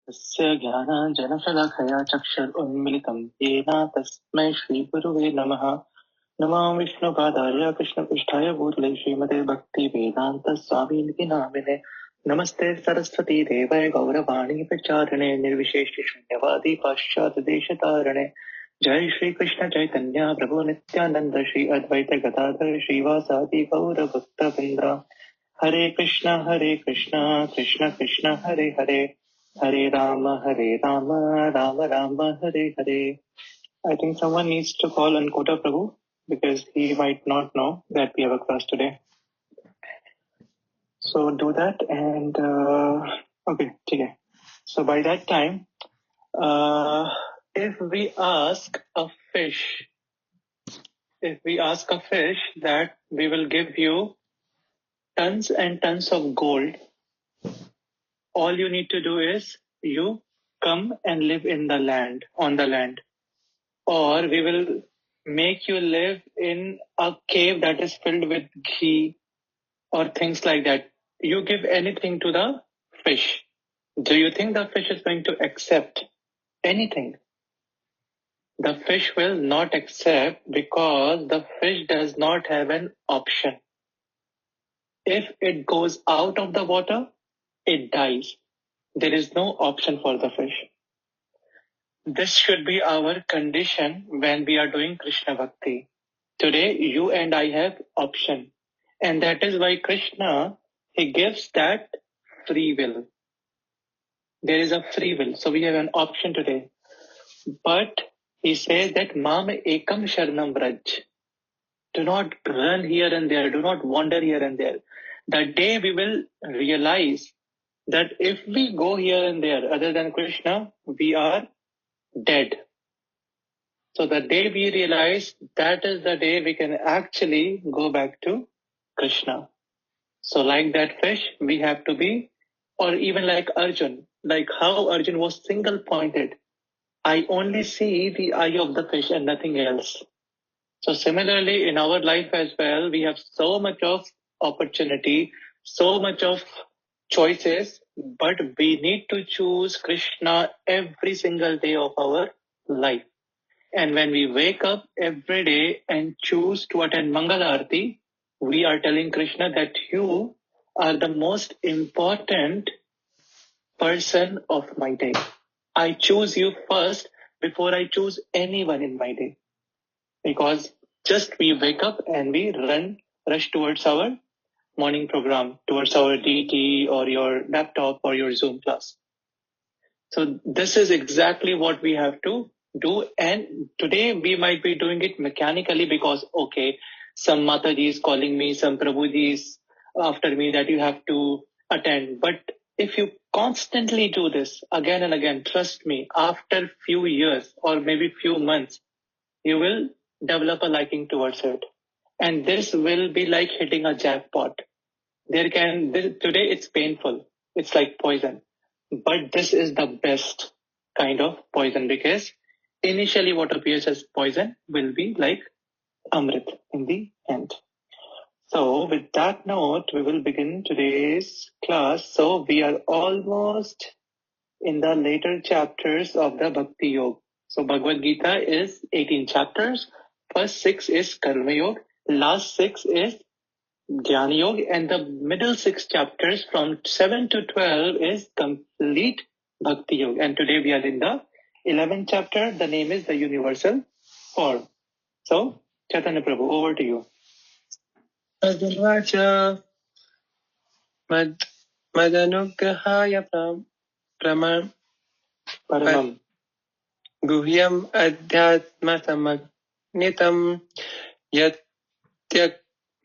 तस्य ज्ञानाञ्जनशलाखया चक्षुरुन्मिलितं येन तस्मै श्रीगुरुवे नमः। नमो विष्णुपादाय कृष्णपृष्ठाय भूतले श्रीमते भक्तिवेदान्तस्वामिनिति नामिने। नमस्ते सरस्वती देवै गौरवाणी प्रचारिणे निर्विशेषशून्यवादी पाश्चात्यदेशतारिणे। जय श्री कृष्ण चैतन्य प्रभु नित्यानंद श्री अद्वैत गदाधर श्रीवासादि गौरभक्तवृंद। हरे कृष्ण कृष्ण कृष्ण हरे हरे, हरे Ram Ram Ram Hare Hare. I think someone needs to call on Kota Prabhu because he might not know that we have a class today. So do that and okay, okay. So by that time, if we ask a fish that we will give you tons and tons of gold, all you need to do is you come and live in the land, on the land. Or we will make you live in a cave that is filled with ghee or things like that. You give anything to the fish. Do you think the fish is going to accept anything? The fish will not accept because the fish does not have an option. If it goes out of the water, it dies. There is no option for the fish. This should be our condition when we are doing Krishna Bhakti. Today, you and I have option. And that is why Krishna, he gives that free will. There is a free will. So we have an option today. But he says that Mam Ekam Sharanam Vraj. Do not run here and there. Do not wander here and there. The day we will realize that if we go here and there other than Krishna, we are dead. So the day we realize, that is the day we can actually go back to Krishna. So like that fish, we have to be, or even like Arjun, like how Arjun was single pointed. I only see the eye of the fish and nothing else. So similarly in our life as well, we have so much of opportunity, so much of choices, but we need to choose Krishna every single day of our life. And when we wake up every day and choose to attend Mangala Arati, we are telling Krishna that you are the most important person of my day. I choose you first before I choose anyone in my day. Because just we wake up and we rush towards our morning program, towards our DT or your laptop or your Zoom class. So this is exactly what we have to do. And today we might be doing it mechanically because, okay, some Mataji is calling me, some Prabhuji is after me that you have to attend. But if you constantly do this again and again, trust me, after few years or maybe few months, you will develop a liking towards it. And this will be like hitting a jackpot. Today it's painful. It's like poison. But this is the best kind of poison because initially what appears as poison will be like Amrit in the end. So with that note, we will begin today's class. So we are almost in the later chapters of the Bhakti Yoga. So Bhagavad-gītā is 18 chapters. First 6 is Karma Yoga. Last 6 is Jnana Yoga, and the middle 6 chapters from 7 to 12 is complete Bhakti Yoga. And today we are in the 11th chapter. The name is the Universal Form. So, Chaitanya Prabhu, over to you. Advacha Madanugrahaya Paramam Guhyam Adhyatma Samagnitam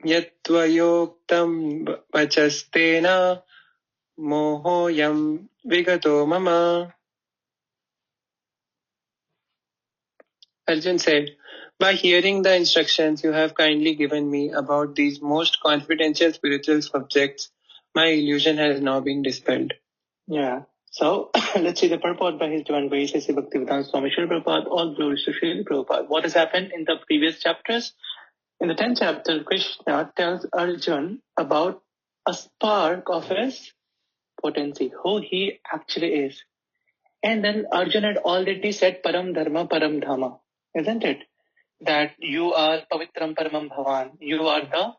Yatvayoktam Vachastena Mohoyam Vigato Mama. Arjun said, by hearing the instructions you have kindly given me about these most confidential spiritual subjects, my illusion has now been dispelled. Yeah. So, let's see the purport by His Divine Grace, Sri Bhaktivedanta Swami Srila Prabhupada. All glories to Srila Prabhupada. What has happened in the previous chapters? In the 10th chapter, Krishna tells Arjun about a spark of his potency, who he actually is. And then Arjun had already said Param Dharma, Param Dhama, isn't it? That you are Pavitram Paramam Bhavan. You are the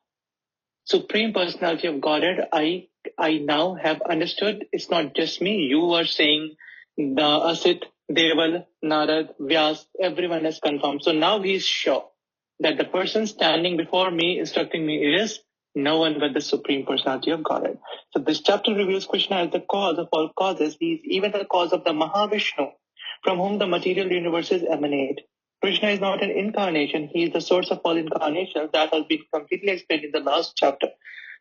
Supreme Personality of Godhead. I now have understood it's not just me. You are saying the Asit, Deval, Narad, Vyas, everyone has confirmed. So now he is sure that the person standing before me, instructing me, is no one but the Supreme Personality of Godhead. So this chapter reveals Krishna as the cause of all causes. He is even the cause of the Mahavishnu, from whom the material universes emanate. Krishna is not an incarnation. He is the source of all incarnations. That has been completely explained in the last chapter.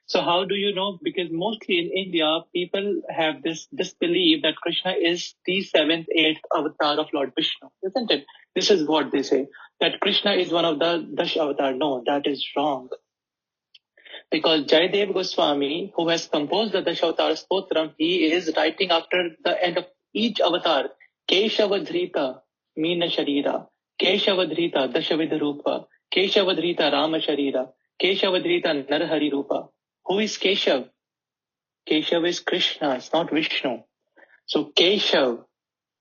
So how do you know? Because mostly in India, people have this belief that Krishna is the 7th, 8th avatar of Lord Vishnu, isn't it? This is what they say, that Krishna is one of the Dash avatar. No, that is wrong. Because Jayadev Goswami, who has composed the Dashavatar Stotram, he is writing after the end of each avatar, Keshavadhrita, Meena Sharira, Keshavadhrita, Dashavidha Rupa, Keshavadhrita, Rama Sharira, Keshavadhrita, Narhari Rupa. Who is Keshav? Keshav is Krishna, it's not Vishnu. So Keshav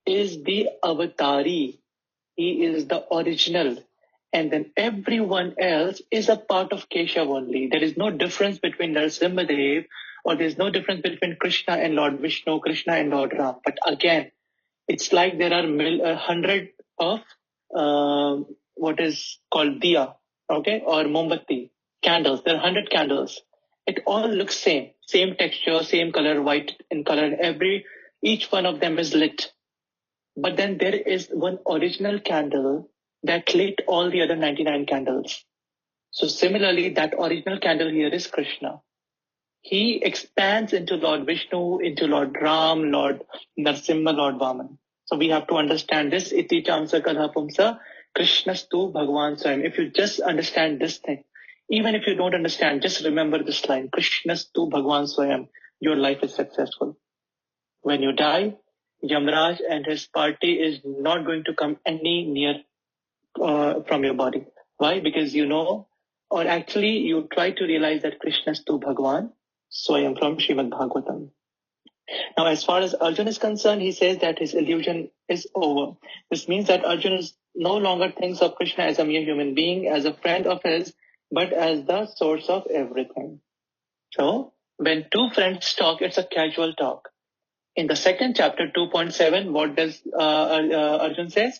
is the avatari. He is the original. And then everyone else is a part of Keshav only. There is no difference between Narasimhadev, or there is no difference between Krishna and Lord Vishnu, Krishna and Lord Ram. But again, it's like there are 100 of what is called diya, okay, or mombatti, candles. There are 100 candles. It all looks same texture, same color, white in color, and each one of them is lit. But then there is one original candle that lit all the other 99 candles. So similarly, that original candle here is Krishna. He expands into Lord Vishnu, into Lord Ram, Lord Narsimha, Lord Vaman. So we have to understand this. Iti chamsa kalha pumsa, Krishnastu Bhagavan Swayam. If you just understand this thing, even if you don't understand, just remember this line, Krishnastu Bhagavan Swayam. Your life is successful. When you die, Yamraj and his party is not going to come any near from your body. Why? Because you know, or actually you try to realize that Krishnastu Bhagavan Swayam from Srimad Bhagavatam. Now, as far as Arjuna is concerned, he says that his illusion is over. This means that Arjuna no longer thinks of Krishna as a mere human being, as a friend of his, but as the source of everything. So, when two friends talk, it's a casual talk. In the second chapter, 2.7, what does Arjun says?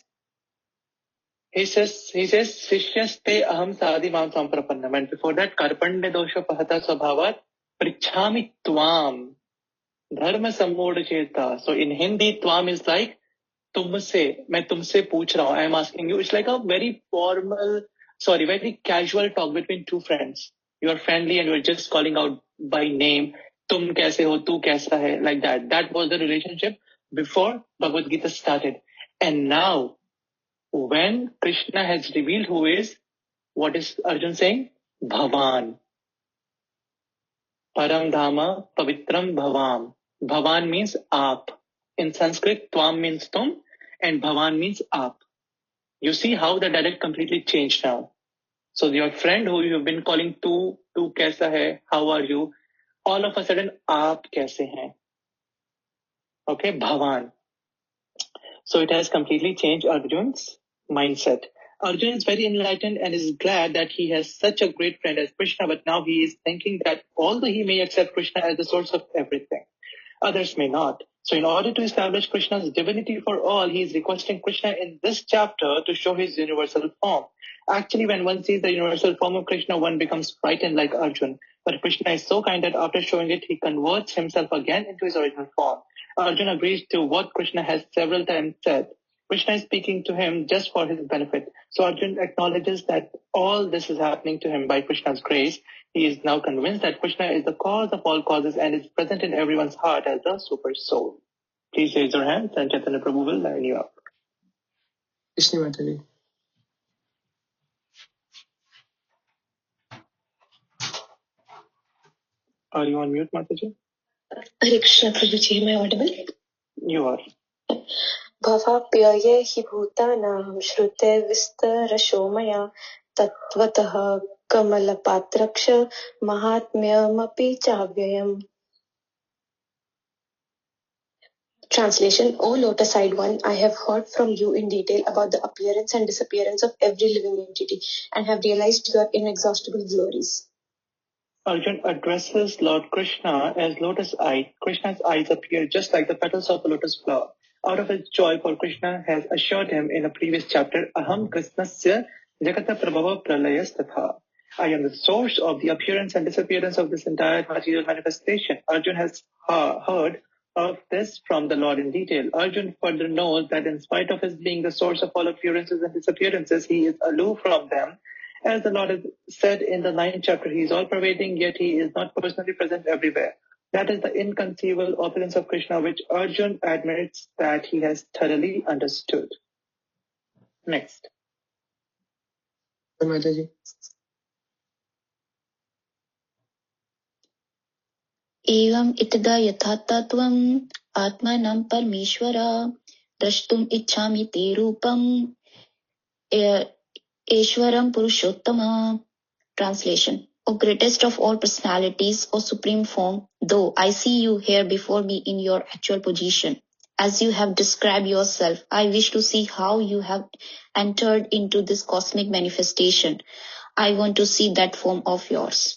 He says, Shishyaste aham sadhi mam samprapannam. And before that, karpande dosha pahata svabhavat prichhami tvam dharma sammod cheta. So in Hindi, tvam is like tumse, main tumse pooch raha hu, I am asking you. It's like a very very casual talk between two friends. You are friendly and you are just calling out by name. Tum kaise ho, tu kaisa hai, like that. That was the relationship before Bhagavad-gītā started. And now, when Krishna has revealed who is, what is Arjun saying? Bhavan. Param Dhama, Pavitram Bhavam. Bhavan means aap. In Sanskrit, Tvam means tum, and Bhavan means aap. You see how the dialect completely changed now. So your friend who you've been calling tu kaisa hai, how are you? All of a sudden, aap kaise hain? Okay, Bhavan. So it has completely changed Arjun's mindset. Arjun is very enlightened and is glad that he has such a great friend as Krishna, but now he is thinking that although he may accept Krishna as the source of everything, others may not. So in order to establish Krishna's divinity for all, he is requesting Krishna in this chapter to show his universal form. Actually, when one sees the universal form of Krishna, one becomes frightened like Arjun. But Krishna is so kind that after showing it, he converts himself again into his original form. Arjun agrees to what Krishna has several times said. Krishna is speaking to him just for his benefit. So Arjun acknowledges that all this is happening to him by Krishna's grace. He is now convinced that Krishna is the cause of all causes and is present in everyone's heart as the super soul. Please raise your hands and Chaitanya Prabhu will line you up. Krishna Mataji. Are you on mute, Mataji? Hare Krishna Prabhuji, am I audible? You are. Bhavapyaye hi bhutanam shrute vistarasho maya tatvatah kamalapatraksha mahatmyamapi chavyayam. Translation: O lotus-eyed one, I have heard from you in detail about the appearance and disappearance of every living entity and have realized your inexhaustible glories. Arjun addresses Lord Krishna as lotus-eyed. Krishna's eyes appear just like the petals of a lotus flower. Out of his joy, for Krishna has assured him in a previous chapter, Aham Krishnasya Jagata Prabhava Pralayas Tatha. I am the source of the appearance and disappearance of this entire material manifestation. Arjun has heard of this from the Lord in detail. Arjun further knows that in spite of his being the source of all appearances and disappearances, he is aloof from them. As the Lord has said in the 9th chapter, he is all-pervading, yet he is not personally present everywhere. That is the inconceivable opulence of Krishna, which Arjun admits that he has thoroughly understood. Next. Mataji. एवं इतदा यथातत्वम् आत्मानं परमेश्वर द्रष्टुम् इच्छामि ते रूपम् Eshwaram Purushottama. Translation: O greatest of all personalities, O supreme form, though I see you here before me in your actual position, as you have described yourself, I wish to see how you have entered into this cosmic manifestation. I want to see that form of yours.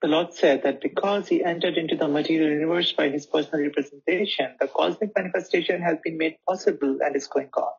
The Lord said that because he entered into the material universe by his personal representation, the cosmic manifestation has been made possible and is going on.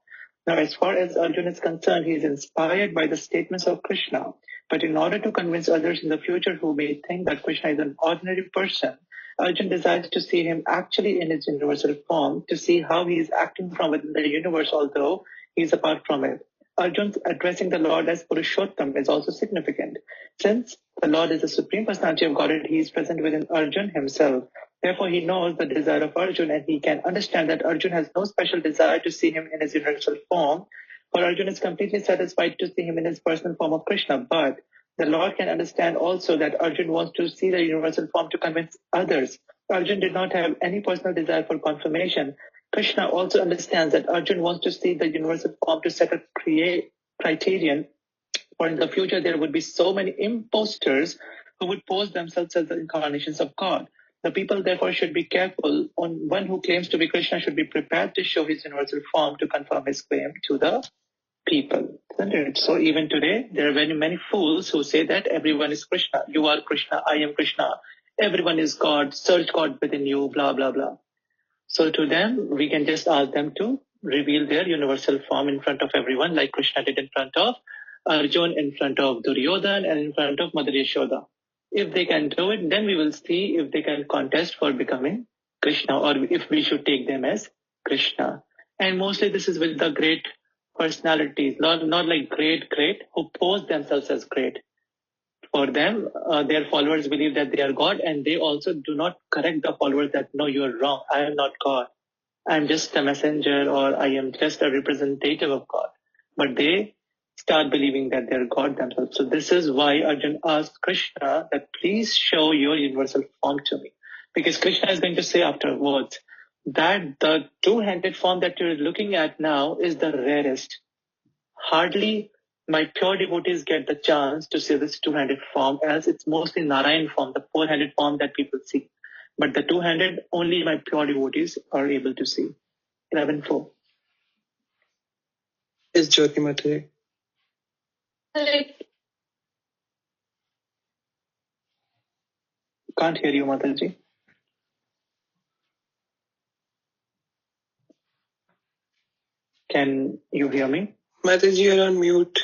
Now, as far as Arjuna is concerned, he is inspired by the statements of Krishna. But in order to convince others in the future who may think that Krishna is an ordinary person, Arjuna desires to see him actually in his universal form, to see how he is acting from within the universe, although he is apart from it. Arjun's addressing the Lord as Purushottam is also significant. Since the Lord is the Supreme Personality of Godhead, he is present within Arjun himself. Therefore, he knows the desire of Arjun, and he can understand that Arjun has no special desire to see him in his universal form, for Arjun is completely satisfied to see him in his personal form of Krishna. But the Lord can understand also that Arjun wants to see the universal form to convince others. Arjun did not have any personal desire for confirmation. Krishna also understands that Arjun wants to see the universal form to set a criterion, for in the future there would be so many imposters who would pose themselves as the incarnations of God. The people therefore should be careful. One who claims to be Krishna should be prepared to show his universal form to confirm his claim to the people. Isn't it? So even today, there are very many fools who say that everyone is Krishna. You are Krishna, I am Krishna. Everyone is God, search God within you, blah, blah, blah. So to them, we can just ask them to reveal their universal form in front of everyone, like Krishna did in front of Arjun, in front of Duryodhan, and in front of Mother Yashoda. If they can do it, then we will see if they can contest for becoming Krishna, or if we should take them as Krishna. And mostly this is with the great personalities, not like great, who pose themselves as great. For them, their followers believe that they are God, and they also do not correct the followers that, no, you are wrong. I am not God. I am just a messenger, or I am just a representative of God. But they start believing that they are God themselves. So this is why Arjun asked Krishna that please show your universal form to me. Because Krishna is going to say afterwards that the two-handed form that you're looking at now is the rarest. Hardly my pure devotees get the chance to see this two-handed form, as it's mostly Narayan form, the four-handed form that people see. But the two-handed, only my pure devotees are able to see. 11.4. Yes, Jyoti Mataji. Can't hear you, Mataji. Can you hear me? Mataji, you're on mute.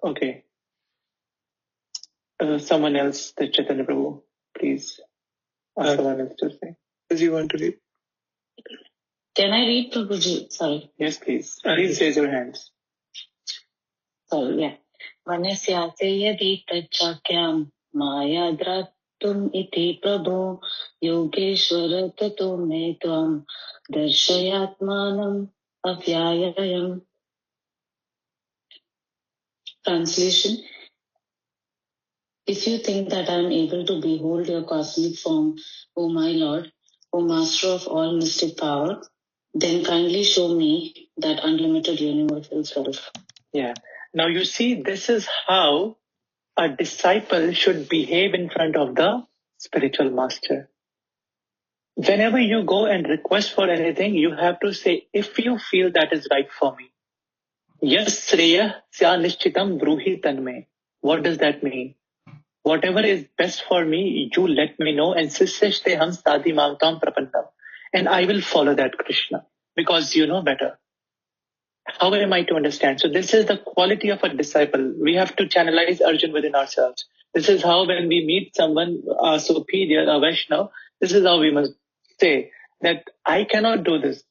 Okay. Someone else, the Chaitanya Prabhu, please. Someone else to say. Does you want to read? Can I read, Prabhuji? Sorry. Yes, please. Please raise your hands. Sorry, yeah. Manasyate yadi tachakyam maya dratum iti prabhu yogeshwara tato me tvam darshayatmanam avyayayam. Translation: If you think that I am able to behold your cosmic form, O my Lord, O Master of all mystic power, then kindly show me that unlimited universal self. Yeah. Now you see, this is how a disciple should behave in front of the spiritual master. whenever you go and request for anything, you have to say, if you feel that is right for me. Yes, Sreya Sya Nishchitam Bruhi Tanme. What does that mean? Whatever is best for me, you let me know, and Siseshte Ham Sadi Mamtam Prapannam. And I will follow that, Krishna, because you know better. How am I to understand? So this is the quality of a disciple. We have to channelize Arjun within ourselves. This is how when we meet someone, a superior, a Vaishnava, this is how we must say that I cannot do this.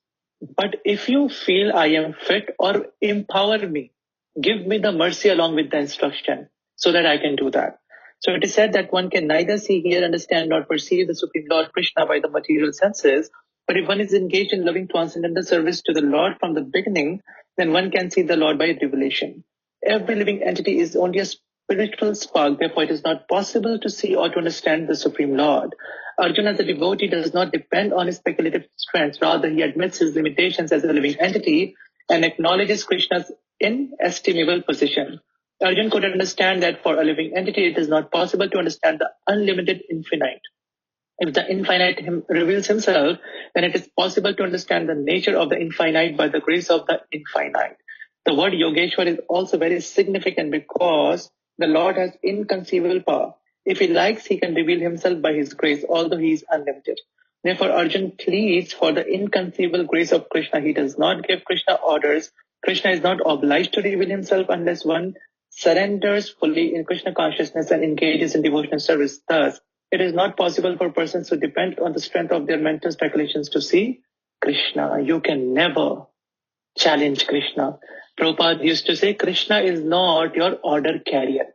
But if you feel I am fit, or empower me, give me the mercy along with the instruction so that I can do that. So it is said that one can neither see, hear, understand, nor perceive the Supreme Lord Krishna by the material senses. But if one is engaged in loving transcendental service to the Lord from the beginning, then one can see the Lord by revelation. Every living entity is only a spiritual spark, therefore it is not possible to see or to understand the Supreme Lord. Arjuna as a devotee does not depend on his speculative strengths, rather he admits his limitations as a living entity and acknowledges Krishna's inestimable position. Arjuna could understand that for a living entity it is not possible to understand the unlimited infinite. If the infinite reveals himself, then it is possible to understand the nature of the infinite by the grace of the infinite. The word Yogeshwar is also very significant because the Lord has inconceivable power. If he likes, he can reveal himself by his grace, although he is unlimited. Therefore, Arjun pleads for the inconceivable grace of Krishna. He does not give Krishna orders. Krishna is not obliged to reveal himself unless one surrenders fully in Krishna consciousness and engages in devotional service. Thus, it is not possible for persons who depend on the strength of their mental speculations to see Krishna. You can never challenge Krishna. Prabhupada used to say, Krishna is not your order carrier.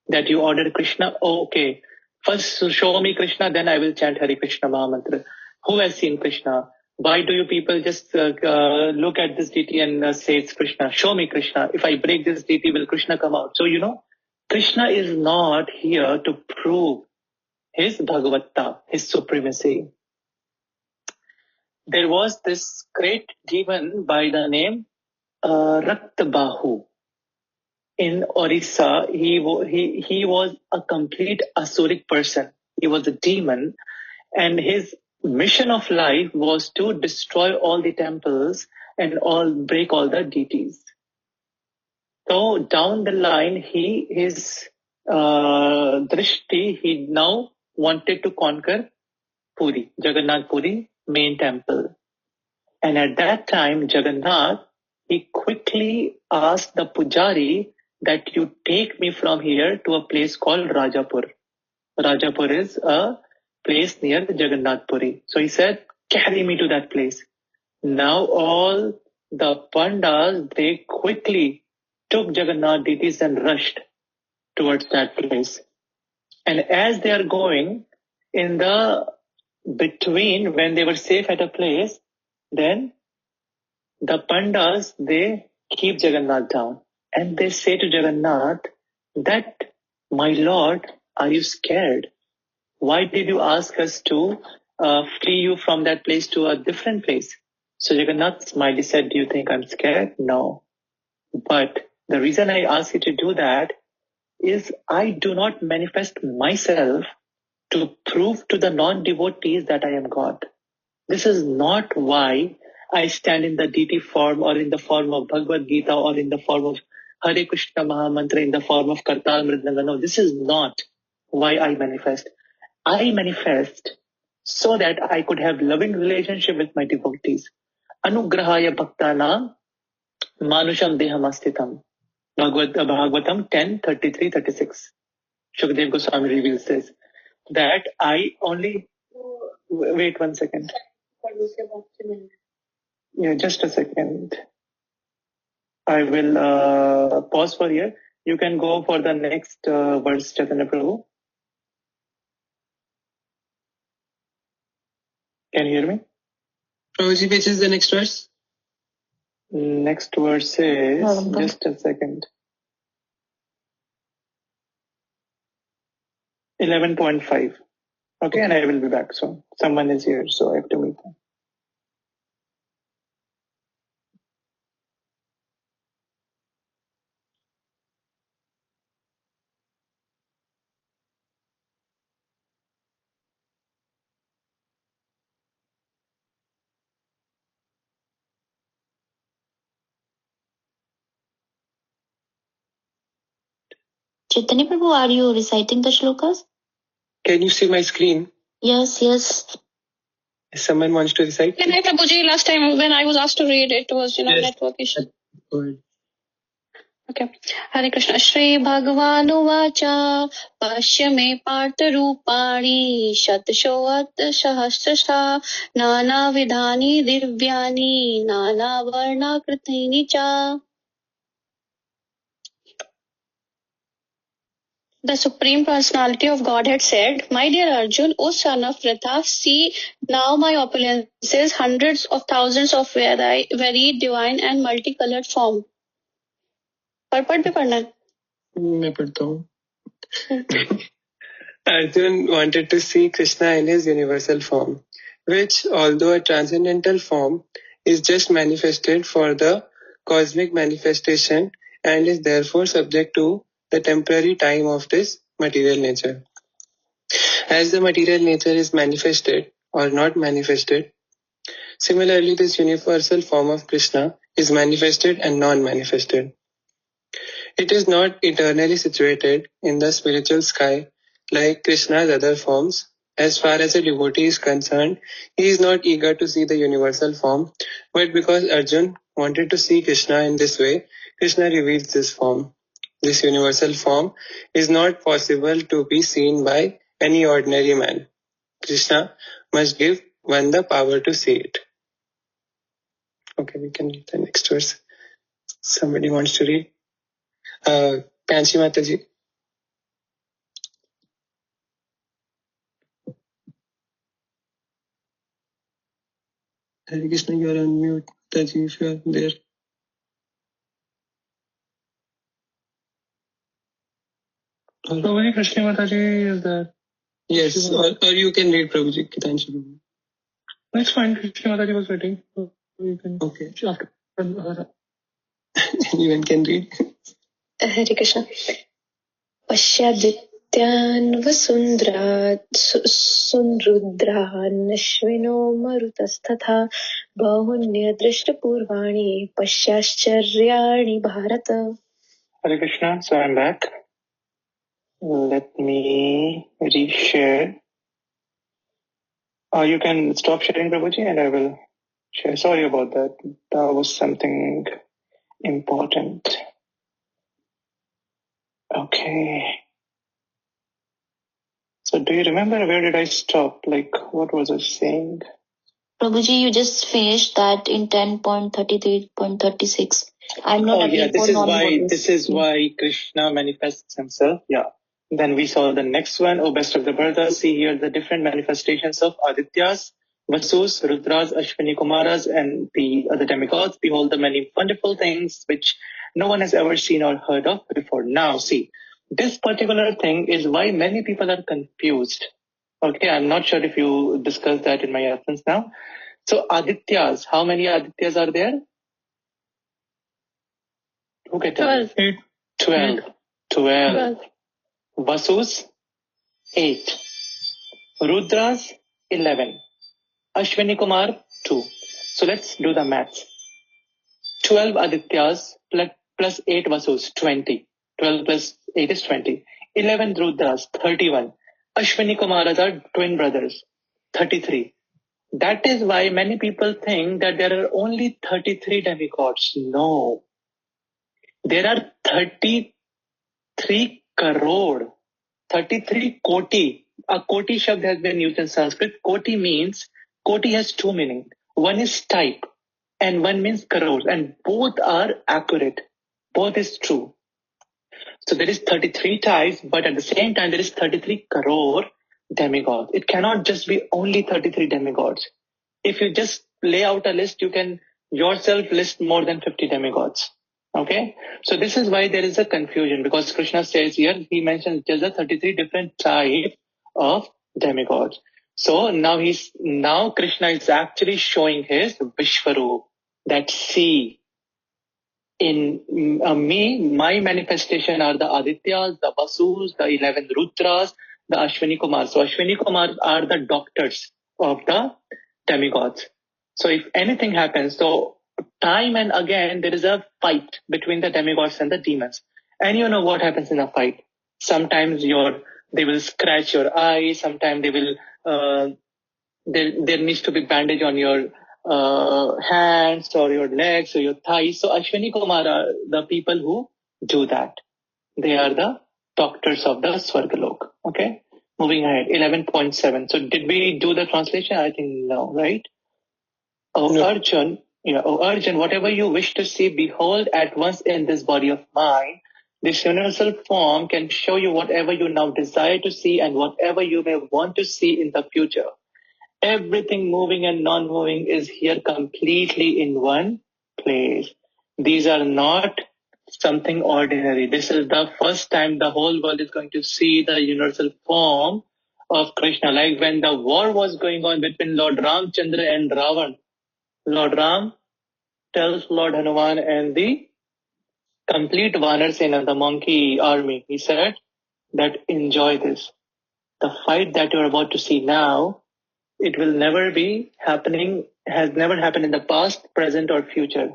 That you order Krishna, okay, first show me Krishna, then I will chant Hare Krishna Mahamantra. Who has seen Krishna? Why do you people just look at this deity and say it's Krishna? Show me Krishna. If I break this deity, will Krishna come out? So, Krishna is not here to prove his Bhagavad-gītā, his supremacy. There was this great demon by the name Raktabahu. In Orissa, he was a complete asuric person. He was a demon, and his mission of life was to destroy all the temples and break all the deities. So down the line, his drishti, he now wanted to conquer Puri, Jagannath Puri, main temple. And at that time, Jagannath, he quickly asked the pujari that you take me from here to a place called Rajapur. Rajapur is a place near Jagannath Puri. So he said, carry me to that place. Now all the pandas, they quickly took Jagannath deities and rushed towards that place. And as they are going, in the between, when they were safe at a place, then the pandas, they keep Jagannath down. And they say to Jagannath that, my Lord, are you scared? Why did you ask us to free you from that place to a different place? So Jagannath smiled, said, do you think I'm scared? No. But the reason I ask you to do that is I do not manifest myself to prove to the non-devotees that I am God. This is not why I stand in the deity form or in the form of Bhagavad-gītā or in the form of Hare Krishna Mahamantra in the form of Kartal Mridanga. No, this is not why I manifest. I manifest so that I could have loving relationship with my devotees. Anugrahaya Bhaktanam Manusham Dehamastitam. Bhagavatam 10:33-36. Shukdev Goswami reveals this. That I only... Wait 1 second. Yeah, just a second. I will pause for here. You can go for the next verse, Chaitanya Prabhu. Can you hear me? Prabhuji, which is the next verse? Next verse is, just a second, 11.5. Okay, and I will be back soon. Someone is here, so I have to meet them. Chaitanya Prabhu, are you reciting the shlokas? Can you see my screen? Yes. If someone wants to recite? Can I, Prabhuji, last time when I was asked to read, it was, Yes. network issue. Good. Okay. Hare Krishna. Shri Bhagavan Uvacha Pashya me Partha Rupani Shatshoat Sahasrasha Nana Vidhani Divyani Nana Varna Kritini Cha. The Supreme Personality of Godhead said, My dear Arjun, O son of Pritha, see now my opulences, hundreds of thousands of very divine and multicolored form. Purport भी पढ़ना है? मैं पढ़ता हूँ. Arjun wanted to see Krishna in his universal form, which, although a transcendental form, is just manifested for the cosmic manifestation and is therefore subject to the temporary time of this material nature. As the material nature is manifested or not manifested, similarly this universal form of Krishna is manifested and non-manifested. It is not eternally situated in the spiritual sky like Krishna's other forms. As far as a devotee is concerned, he is not eager to see the universal form, but because Arjun wanted to see Krishna in this way, Krishna reveals this form. This universal form is not possible to be seen by any ordinary man. Krishna must give one the power to see it. Okay, we can read the next verse. Somebody wants to read? Kanchi Mataji. Hare Krishna, you are on mute. Taji, if you are there. Prabhuji, Krishna Mataji is there. Yes, or you can read Prabhuji, Kitanshi Prabhu. That's fine. Krishna Mataji was waiting. So you can. Okay. After. Anyone can read. Hare Krishna. Pashyadityan vasundran Nashvino marutastatha Bahunya drishta-purvani Pasyascharyaani Bharata. Hare Krishna. So I'm back. Let me reshare. You can stop sharing, Prabhuji, and I will share. Sorry about that. That was something important. Okay. So do you remember where did I stop? Like, what was I saying? Prabhuji, you just finished that in 10.33.36. I'm not this is why Krishna manifests himself. Yeah. Then we saw the next one. Oh, best of the brothers, see here the different manifestations of Adityas, Vasus, Rudras, Ashwini Kumaras, and the other demigods. Behold the many wonderful things which no one has ever seen or heard of before. Now, see, this particular thing is why many people are confused. Okay, I'm not sure if you discussed that in my absence now. So Adityas, how many Adityas are there? Who can tell me? 12. Vasus, 8. Rudras, 11. Ashwini Kumar, 2. So let's do the maths. 12 Adityas plus 8 Vasus, 20. 12 plus 8 is 20. 11 Rudras, 31. Ashwini Kumaras are twin brothers, 33. That is why many people think that there are only 33 demigods. No. There are 33 crore, 33 koti. A koti shabd has been used in Sanskrit. Koti has two meanings. One is type and one means crores, and both are accurate. Both is true. So there is 33 types, but at the same time there is 33 crore demigods. It cannot just be only 33 demigods. If you just lay out a list, you can yourself list more than 50 demigods. Okay, so this is why there is a confusion, because Krishna says here, he mentions just the 33 different types of demigods. So now Krishna is actually showing his Vishwaroop, that see, in me, my manifestation are the Adityas, the Vasus, the 11 Rudras, the Ashwini Kumars. So Ashwini Kumars are the doctors of the demigods. So if anything happens, so time and again there is a fight between the demigods and the demons. And you know what happens in a fight. Sometimes they will scratch your eye. Sometimes they will there needs to be bandage on your hands or your legs or your thighs. So Ashwini Kumar are the people who do that. They are the doctors of the Swargalok. Okay. Moving ahead, 11.7. So did we do the translation? I think no, right? Oh, no. Arjun, whatever you wish to see, behold at once in this body of mine. This universal form can show you whatever you now desire to see and whatever you may want to see in the future. Everything moving and non-moving is here completely in one place. These are not something ordinary. This is the first time the whole world is going to see the universal form of Krishna. Like when the war was going on between Lord Ramchandra and Ravan, Lord Ram tells Lord Hanuman and the complete Vanar Sena, the monkey army, he said that enjoy this. The fight that you're about to see now, it will never be happening, has never happened in the past, present or future.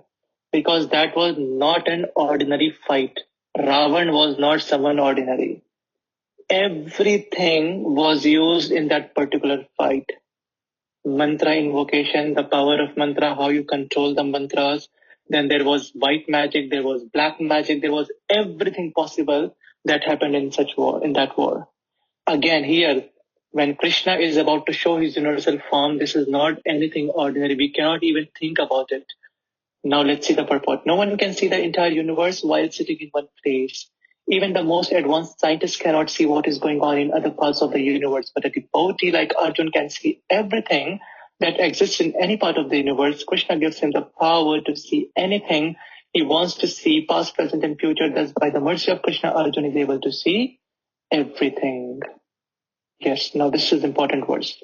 Because that was not an ordinary fight. Ravan was not someone ordinary. Everything was used in that particular fight. Mantra invocation, the power of mantra, how you control the mantras. Then there was white magic, there was black magic, there was everything possible that happened in that war. Again, here, when Krishna is about to show his universal form, this is not anything ordinary. We cannot even think about it. Now let's see the purport. No one can see the entire universe while sitting in one place. Even the most advanced scientists cannot see what is going on in other parts of the universe. But a devotee like Arjun can see everything that exists in any part of the universe. Krishna gives him the power to see anything he wants to see, past, present, and future. Thus, by the mercy of Krishna, Arjun is able to see everything. Yes, now this is important verse.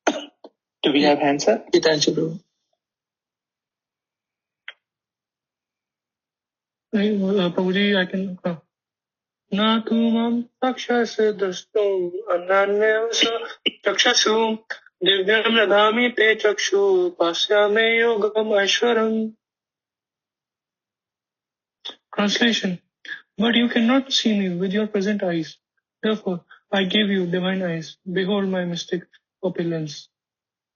Do we have hands up? Prabhu. Prabhuji, I can. Na tumam takshase dastum ananyasa chakshasu divyam nadami te chakshu pasyame yogam aishwaram. Translation. But you cannot see me with your present eyes. Therefore, I give you divine eyes. Behold my mystic opulence.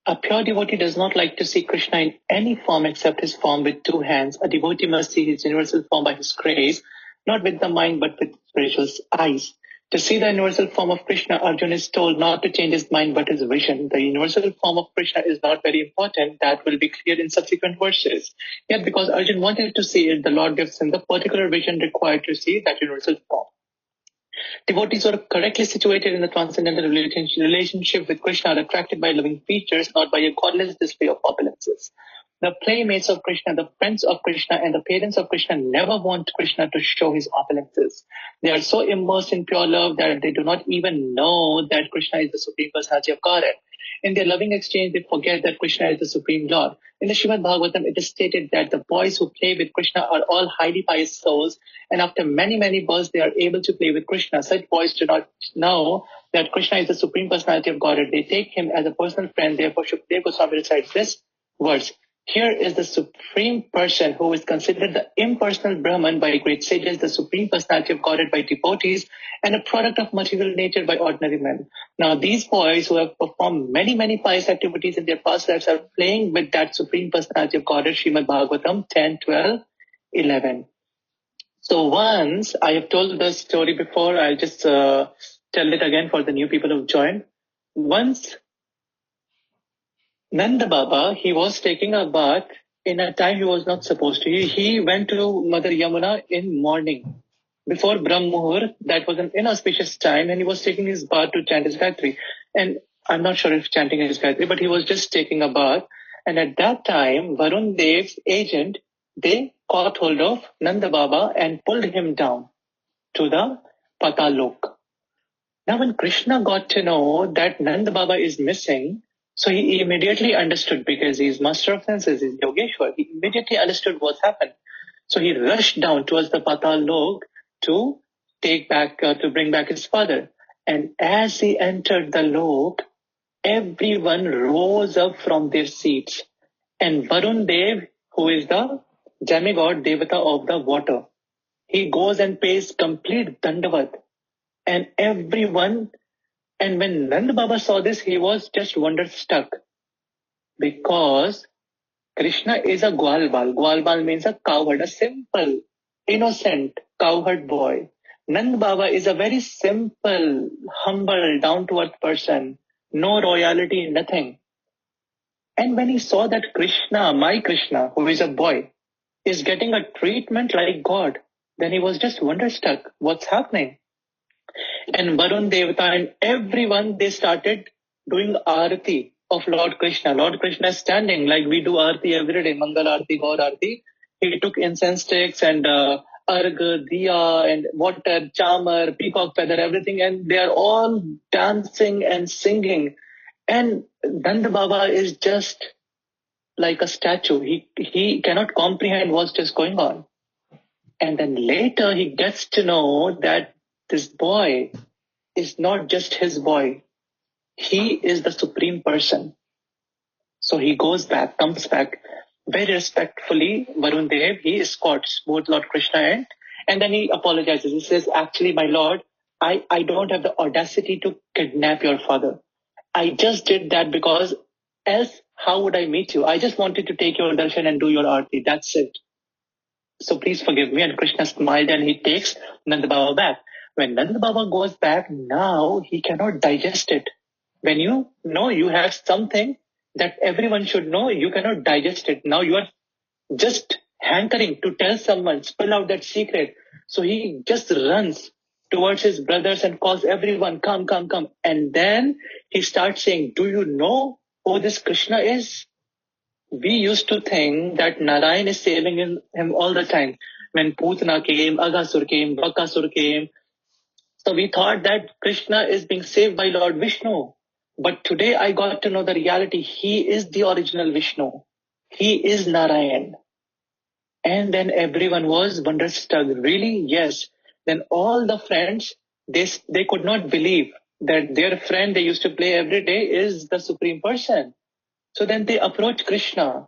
A pure devotee does not like to see Krishna in any form except his form with two hands. A devotee must see his universal form by his grace, not with the mind but with spiritual eyes. To see the universal form of Krishna, Arjuna is told not to change his mind but his vision. The universal form of Krishna is not very important. That will be clear in subsequent verses. Yet because Arjuna wanted to see it, the Lord gives him the particular vision required to see that universal form. Devotees who are correctly situated in the transcendental relationship with Krishna are attracted by loving features, not by a godless display of opulences. The playmates of Krishna, the friends of Krishna, and the parents of Krishna never want Krishna to show his opulences. They are so immersed in pure love that they do not even know that Krishna is the Supreme Personality of Godhead. In their loving exchange, they forget that Krishna is the Supreme Lord. In the Srimad Bhagavatam, it is stated that the boys who play with Krishna are all highly pious souls, and after many, many births, they are able to play with Krishna. Such boys do not know that Krishna is the Supreme Personality of Godhead. They take him as a personal friend. Therefore, Shukdev Goswami recites this verse. Here is the Supreme Person who is considered the impersonal Brahman by great sages, the Supreme Personality of Godhead by devotees, and a product of material nature by ordinary men. Now, these boys who have performed many, many pious activities in their past lives are playing with that Supreme Personality of Godhead, Srimad Bhagavatam 10, 12, 11. So once, I have told the story before, I'll just tell it again for the new people who've joined. Once, Nanda Baba, he was taking a bath in a time he was not supposed to. He went to Mother Yamuna in morning. Before Brahm Muhur, that was an inauspicious time, and he was taking his bath to chant his Gayatri. And I'm not sure if chanting his Gayatri, but he was just taking a bath. And at that time, Varun Dev's agent, they caught hold of Nanda Baba and pulled him down to the Patalok. Now when Krishna got to know that Nanda Baba is missing, so he immediately understood, because he's master of senses, he's Yogeshwar. He immediately understood what's happened. So he rushed down towards the Patal Lok to bring back his father. And as he entered the Lok, everyone rose up from their seats. And Varun Dev, who is the demigod, devata of the water, he goes and pays complete dandavat. And everyone, and when Nand Baba saw this, he was just wonderstruck, because Krishna is a Gwalbal. Gwalbal means a cowherd, a simple, innocent cowherd boy. Nand Baba is a very simple, humble, down-to-earth person. No royalty, nothing. And when he saw that Krishna, my Krishna, who is a boy, is getting a treatment like God, then he was just wonderstruck. What's happening? And Varun Devata and everyone, they started doing Aarti of Lord Krishna. Lord Krishna is standing like we do Aarti every day, Mangal Aarti, Gaur Aarti. He took incense sticks and Arg, Diya and water, chamar, peacock feather, everything, and they are all dancing and singing. And Nand Baba is just like a statue. He cannot comprehend what's just going on. And then later he gets to know that this boy is not just his boy. He is the supreme person. So he goes back, comes back very respectfully. Varun Dev, he escorts both Lord Krishna and then he apologizes. He says, actually, my Lord, I don't have the audacity to kidnap your father. I just did that because else how would I meet you? I just wanted to take your darshan and do your aarti. That's it. So please forgive me. And Krishna smiled and he takes Nand Baba back. When Nand Baba goes back, now he cannot digest it. When you know you have something that everyone should know, you cannot digest it. Now you are just hankering to tell someone, spill out that secret. So he just runs towards his brothers and calls everyone, come, come, come. And then he starts saying, do you know who this Krishna is? We used to think that Narayan is saving him all the time. When Putana came, Aghasur came, Bakasur came. So we thought that Krishna is being saved by Lord Vishnu. But today I got to know the reality. He is the original Vishnu. He is Narayan. And then everyone was wonderstruck. Really? Yes. Then all the friends, they could not believe that their friend they used to play every day is the Supreme Person. So then they approach Krishna.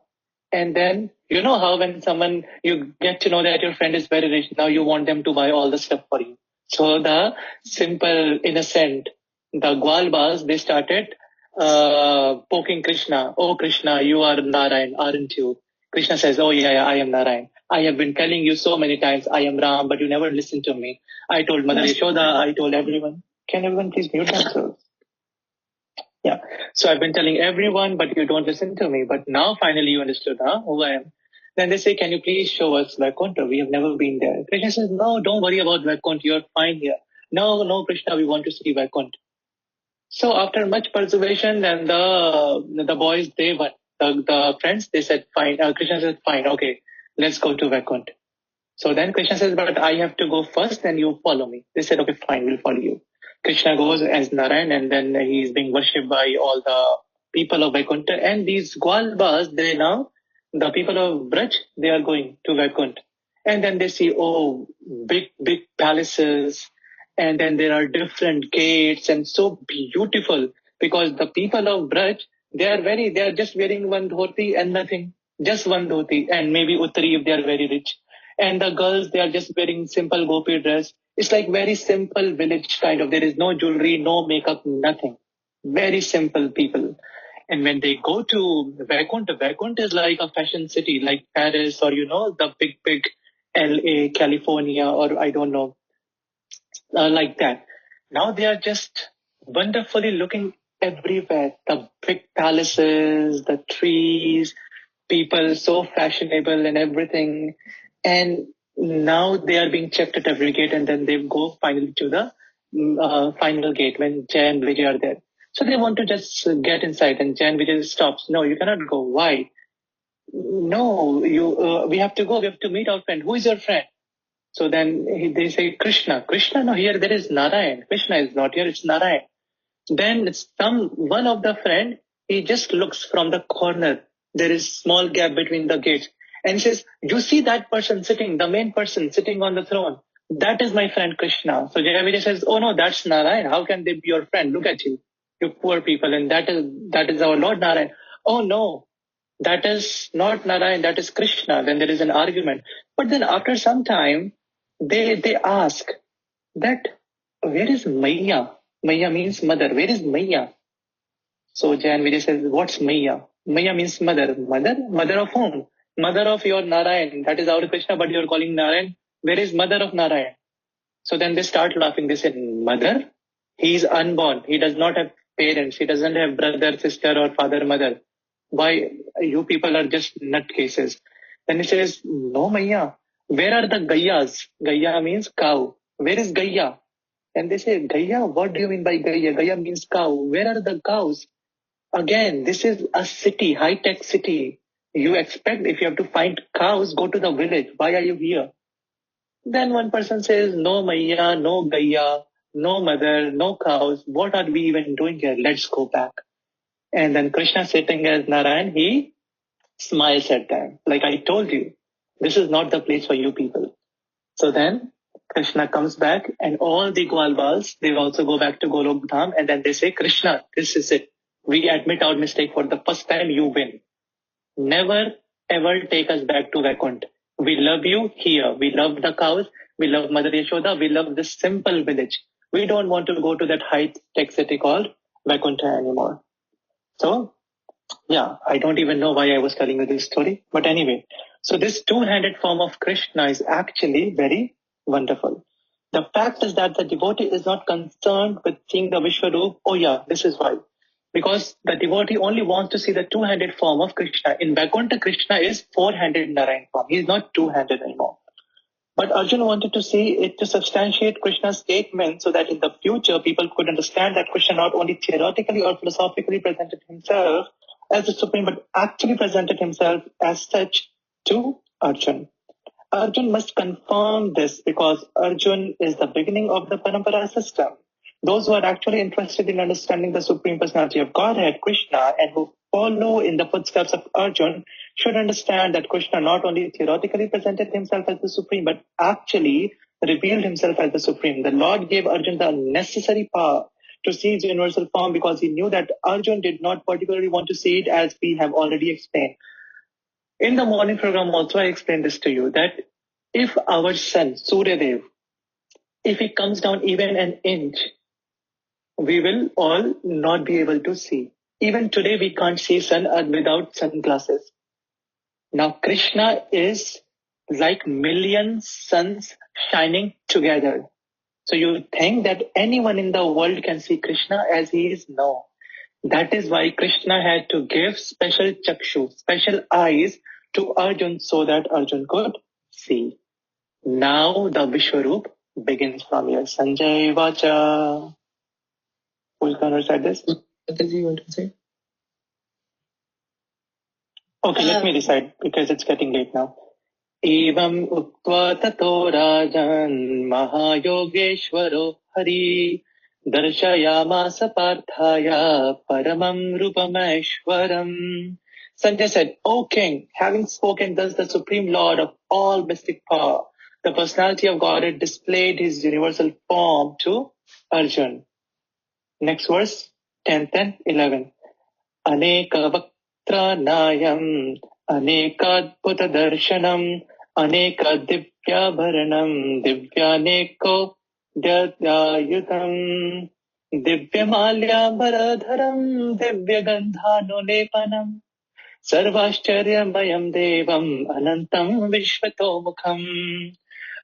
And then, you know how when someone, you get to know that your friend is very rich, now you want them to buy all the stuff for you. So the simple, innocent, the Gwalbas, they started poking Krishna. Oh, Krishna, you are Narayan, aren't you? Krishna says, oh yeah, I am Narayan. I have been telling you so many times, I am Ram, but you never listen to me. I told Mother Yashoda, I told everyone. Can everyone please mute themselves? Yeah. So I've been telling everyone, but you don't listen to me. But now finally you understood, who I am. Then they say, can you please show us Vaikuntha? We have never been there. Krishna says, no, don't worry about Vaikuntha. You're fine here. No, Krishna, we want to see Vaikuntha. So after much persuasion, then the boys, they went. The friends, they said, fine. Krishna said, fine, okay, let's go to Vaikuntha. So then Krishna says, but I have to go first, then you follow me. They said, okay, fine, we'll follow you. Krishna goes as Narayan, and then he is being worshipped by all the people of Vaikuntha. And these Gwalbas, the people of Braj, they are going to Vaikuntha. And then they see, oh, big palaces. And then there are different gates and so beautiful, because the people of Braj, they are just wearing one dhoti and nothing. Just one dhoti and maybe uttari if they are very rich. And the girls, they are just wearing simple gopi dress. It's like very simple village kind of. There is no jewelry, no makeup, nothing. Very simple people. And when they go to Vaikuntha, Vaikuntha is like a fashion city, like Paris or, the big LA, California, or I don't know, like that. Now they are just wonderfully looking everywhere. The big palaces, the trees, people so fashionable and everything. And now they are being checked at every gate, and then they go finally to the final gate when Jay and Vijay are there. So they want to just get inside, and Jay and Vijay stops. No, you cannot go. Why? No, we have to go. We have to meet our friend. Who is your friend? So then they say, Krishna. Krishna, no, here there is Narayan. Krishna is not here, it's Narayan. Then one of the friend, he just looks from the corner. There is small gap between the gates. And he says, you see that person sitting, the main person sitting on the throne. That is my friend Krishna. So Jayavijay says, oh no, that's Narayan. How can they be your friend? Look at you poor people. And that is our Lord Narayan. Oh no, that is not Narayan, that is Krishna. Then there is an argument. But then after some time, they ask that where is Maya? Maya means mother. Where is Maya? So Jan Vijay says, what's Maya? Maya means mother. Mother? Mother of whom? Mother of your Narayan. That is our Krishna, but you're calling Narayan. Where is mother of Narayan? So then they start laughing. They said, mother? He is unborn. He does not have parents. He doesn't have brother, sister, or father, mother. Why? You people are just nutcases. Then he says, no, Maya. Where are the Gayas? Gaya means cow. Where is Gaya? And they say, Gaya? What do you mean by Gaya? Gaya means cow. Where are the cows? Again, this is a city, high-tech city. You expect if you have to find cows, go to the village. Why are you here? Then one person says, no Maya, no Gaya, no mother, no cows. What are we even doing here? Let's go back. And then Krishna sitting as Narayan, he smiles at them. Like I told you, this is not the place for you people. So then Krishna comes back and all the Gwalbals, they also go back to Golok Dham and then they say, Krishna, this is it. We admit our mistake for the first time, you win. Never ever take us back to Vaikuntha. We love you here. We love the cows. We love Mother Yashoda. We love this simple village. We don't want to go to that high-tech city called Vaikuntha anymore. So, yeah, I don't even know why I was telling you this story. But anyway, so this two-handed form of Krishna is actually very wonderful. The fact is that the devotee is not concerned with seeing the Vishwarup. Oh yeah, this is why. Because the devotee only wants to see the two-handed form of Krishna. In Vaikuntha, Krishna is four-handed Narayan form. He is not two-handed anymore. But Arjuna wanted to see it to substantiate Krishna's statement so that in the future people could understand that Krishna not only theoretically or philosophically presented himself as the Supreme, but actually presented himself as such to Arjuna. Arjun must confirm this because Arjun is the beginning of the Parampara system. Those who are actually interested in understanding the Supreme Personality of Godhead, Krishna, and who follow in the footsteps of Arjun should understand that Krishna not only theoretically presented himself as the Supreme, but actually revealed himself as the Supreme. The Lord gave Arjun the necessary power to see his universal form because he knew that Arjun did not particularly want to see it, as we have already explained. In the morning program also I explained this to you, that if our sun, Surya Dev, if he comes down even an inch, we will all not be able to see. Even today we can't see sun without sunglasses. Now Krishna is like million suns shining together. So you think that anyone in the world can see Krishna as he is? No. That is why Krishna had to give special chakshu, special eyes to Arjun so that Arjun could see. Now the Vishwarup begins from here. Sanjay Vacha. Who's going to recite this? Mataji, you want to say? Okay, let me decide because it's getting late now. Evam uktva tato rajan mahayogeshwaro hari darshayamasa parthaya paramam rupameshwaram. Sanjay said, O king, having spoken thus the supreme lord of all mystic power, the personality of Godhead displayed his universal form to Arjun. Next verse, 10th and 11th. Aneka vaktra-nayam, anekadbhuta darshanam, aneka divyabharanam, divyaneko dyayutam, divyamalyabaradharam, divyagandhanolepanam, sarvashcharyamayam devam, anantam vishvatomukham.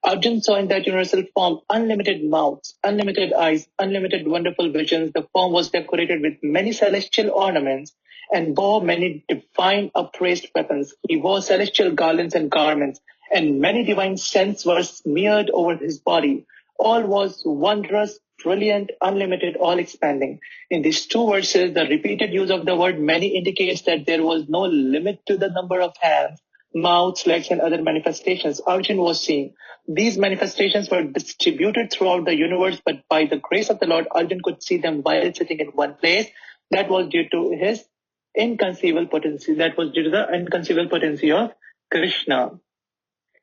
Arjun saw in that universal form unlimited mouths, unlimited eyes, unlimited wonderful visions. The form was decorated with many celestial ornaments and bore many divine upraised weapons. He wore celestial garlands and garments, and many divine scents were smeared over his body. All was wondrous, brilliant, unlimited, all expanding. In these two verses, the repeated use of the word many indicates that there was no limit to the number of hands, mouths, legs, and other manifestations Arjun was seeing. These manifestations were distributed throughout the universe, but by the grace of the Lord, Arjun could see them while sitting in one place. That was due to his inconceivable potency. That was due to the inconceivable potency of Krishna.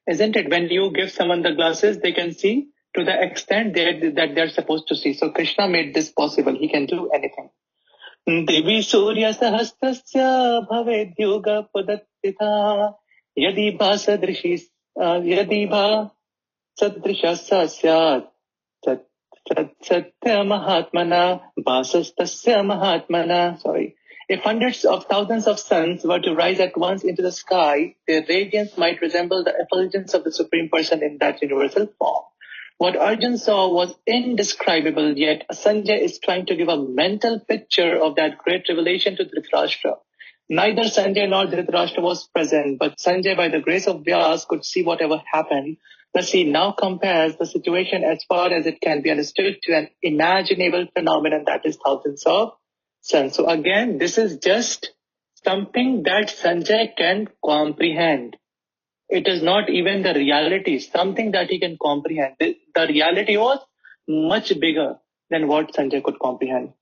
Isn't it? When you give someone the glasses, they can see to the extent that they're supposed to see. So Krishna made this possible. He can do anything. Devi Surya Sahastasya Bhavedyuga Padattitha Yadi Bha Sadrishi Yadi Bha Sadrisha Sasyat Satya Mahatmana Vasastasya Mahatmana. If hundreds of thousands of suns were to rise at once into the sky, their radiance might resemble the effulgence of the Supreme Person in that universal form. What Arjun saw was indescribable, yet Sanjay is trying to give a mental picture of that great revelation to Dhritarashtra. Neither Sanjay nor Dhritarashtra was present, but Sanjay, by the grace of Vyas, could see whatever happened. Thus he now compares the situation as far as it can be understood to an imaginable phenomenon, that is thousands of suns. So again, this is just something that Sanjay can comprehend. It is not even the reality, something that he can comprehend. The reality was much bigger than what Sanjay could comprehend.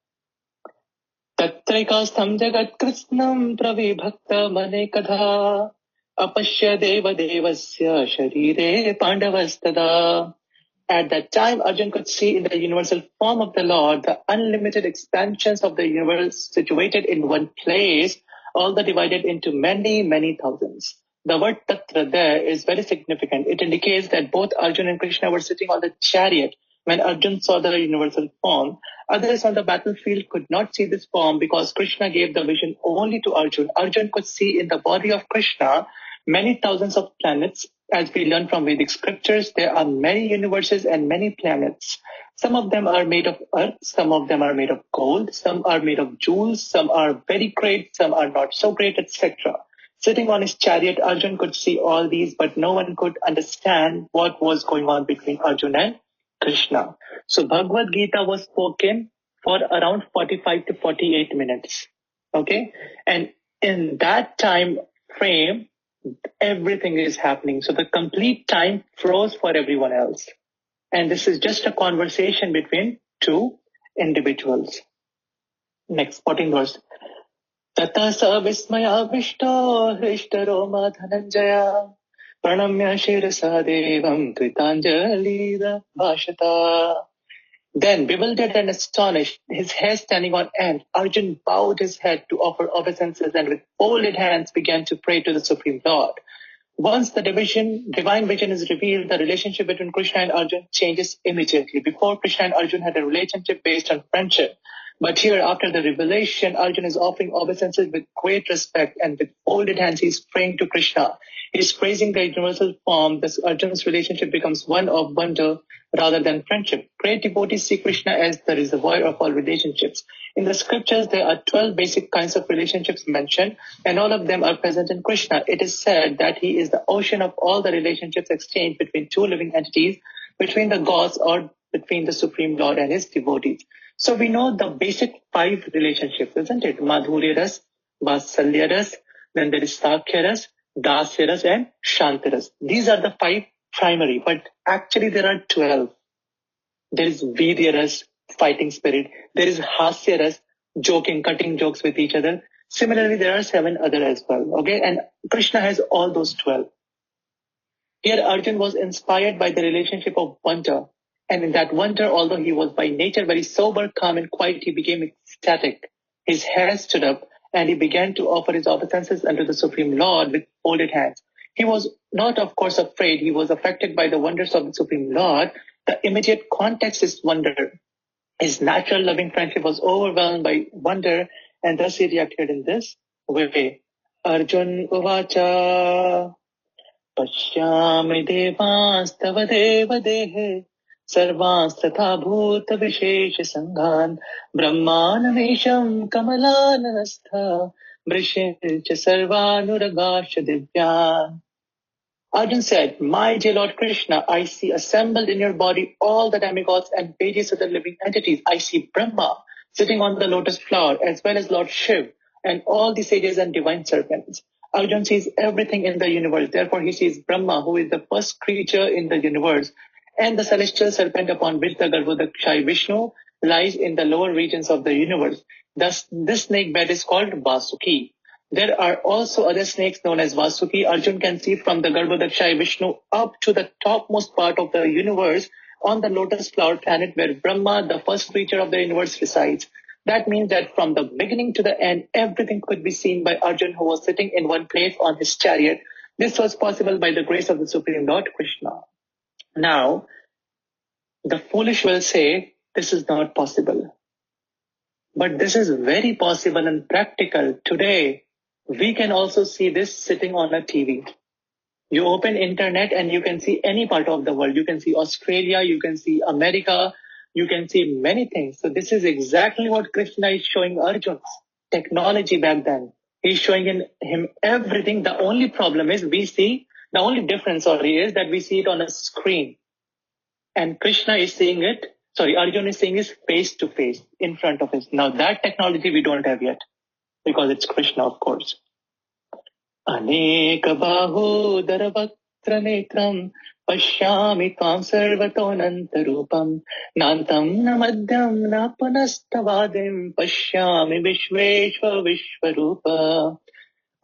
Tatraikastham jagat krishnam pravibhakta mane kadha apashya deva devasya sharire pandavastada. At that time, Arjun could see in the universal form of the Lord the unlimited expansions of the universe situated in one place, all the divided into many, many thousands. The word Tatra there is very significant. It indicates that both Arjun and Krishna were sitting on the chariot when Arjun saw the universal form. Others on the battlefield could not see this form because Krishna gave the vision only to Arjun. Arjun could see in the body of Krishna many thousands of planets. As we learn from Vedic scriptures, there are many universes and many planets. Some of them are made of earth, some of them are made of gold, some are made of jewels, some are very great, some are not so great, etc. Sitting on his chariot, Arjun could see all these, but no one could understand what was going on between Arjun and Krishna. So Bhagavad-gītā was spoken for around 45 to 48 minutes. Okay? And in that time frame, everything is happening. So the complete time froze for everyone else. And this is just a conversation between two individuals. Next, 14th verse. Tata sa vismaya vishto hrishtaro ma dhananjaya pranamya shirasa devam kritanjalida bhashata. Then, bewildered and astonished, his hair standing on end, Arjun bowed his head to offer obeisances and with folded hands began to pray to the Supreme Lord. Once the divine vision is revealed, the relationship between Krishna and Arjun changes immediately. Before, Krishna and Arjun had a relationship based on friendship. But here, after the revelation, Arjun is offering obeisances with great respect and with folded hands he is praying to Krishna. He is praising the universal form. Thus, Arjun's relationship becomes one of wonder rather than friendship. Great devotees see Krishna as the reservoir of all relationships. In the scriptures, there are 12 basic kinds of relationships mentioned, and all of them are present in Krishna. It is said that he is the ocean of all the relationships exchanged between two living entities, between the gods or between the Supreme Lord and his devotees. So we know the basic 5 relationships, isn't it? Madhurya Ras, Vatsalya Ras, then there is Sakhya Ras, Dasya Ras and Shanta Ras. These are the 5 primary, but actually there are 12. There is Vidya Ras, fighting spirit. There is Hasya Ras, joking, cutting jokes with each other. Similarly, there are 7 other as well. Okay, and Krishna has all those 12. Here Arjun was inspired by the relationship of wonder. And in that wonder, although he was by nature very sober, calm and quiet, he became ecstatic. His hair stood up and he began to offer his obeisances unto the Supreme Lord with folded hands. He was not, of course, afraid. He was affected by the wonders of the Supreme Lord. The immediate context is wonder. His natural loving friendship was overwhelmed by wonder, and thus he reacted in this way. Arjun uvacha pashyami devastav deva dehe sarvasthatha bhuta vishesha sanghan brahmanamesham kamalanastha vrishincha sarvanuragasha divyan. Arjun said, my dear Lord Krishna, I see assembled in your body all the demigods and various other living entities. I see Brahma sitting on the lotus flower as well as Lord Shiv and all the sages and divine serpents. Arjun sees everything in the universe. Therefore, he sees Brahma, who is the first creature in the universe, and the celestial serpent upon which the Garbhodakshai Vishnu lies in the lower regions of the universe. Thus, this snake bed is called Vasuki. There are also other snakes known as Vasuki. Arjun can see from the Garbhodakshai Vishnu up to the topmost part of the universe on the lotus flower planet where Brahma, the first creature of the universe, resides. That means that from the beginning to the end, everything could be seen by Arjun, who was sitting in one place on his chariot. This was possible by the grace of the Supreme Lord Krishna. Now, The foolish will say, this is not possible. But this is very possible and practical. Today, we can also see this sitting on a TV. You open internet and you can see any part of the world. You can see Australia, you can see America, you can see many things. So this is exactly what Krishna is showing Arjuna. Technology back then. He's showing him everything. The only problem is the only difference is that we see it on a screen. And Krishna is seeing it, Arjuna is seeing it face to face in front of us. Now that technology we don't have yet because it's Krishna, of course. Aneka bahudara vaktra netram pashyami tvam sarvatonanta rupam nantam na madhyam na panastavadim pashyami vishveshva vishvarupa.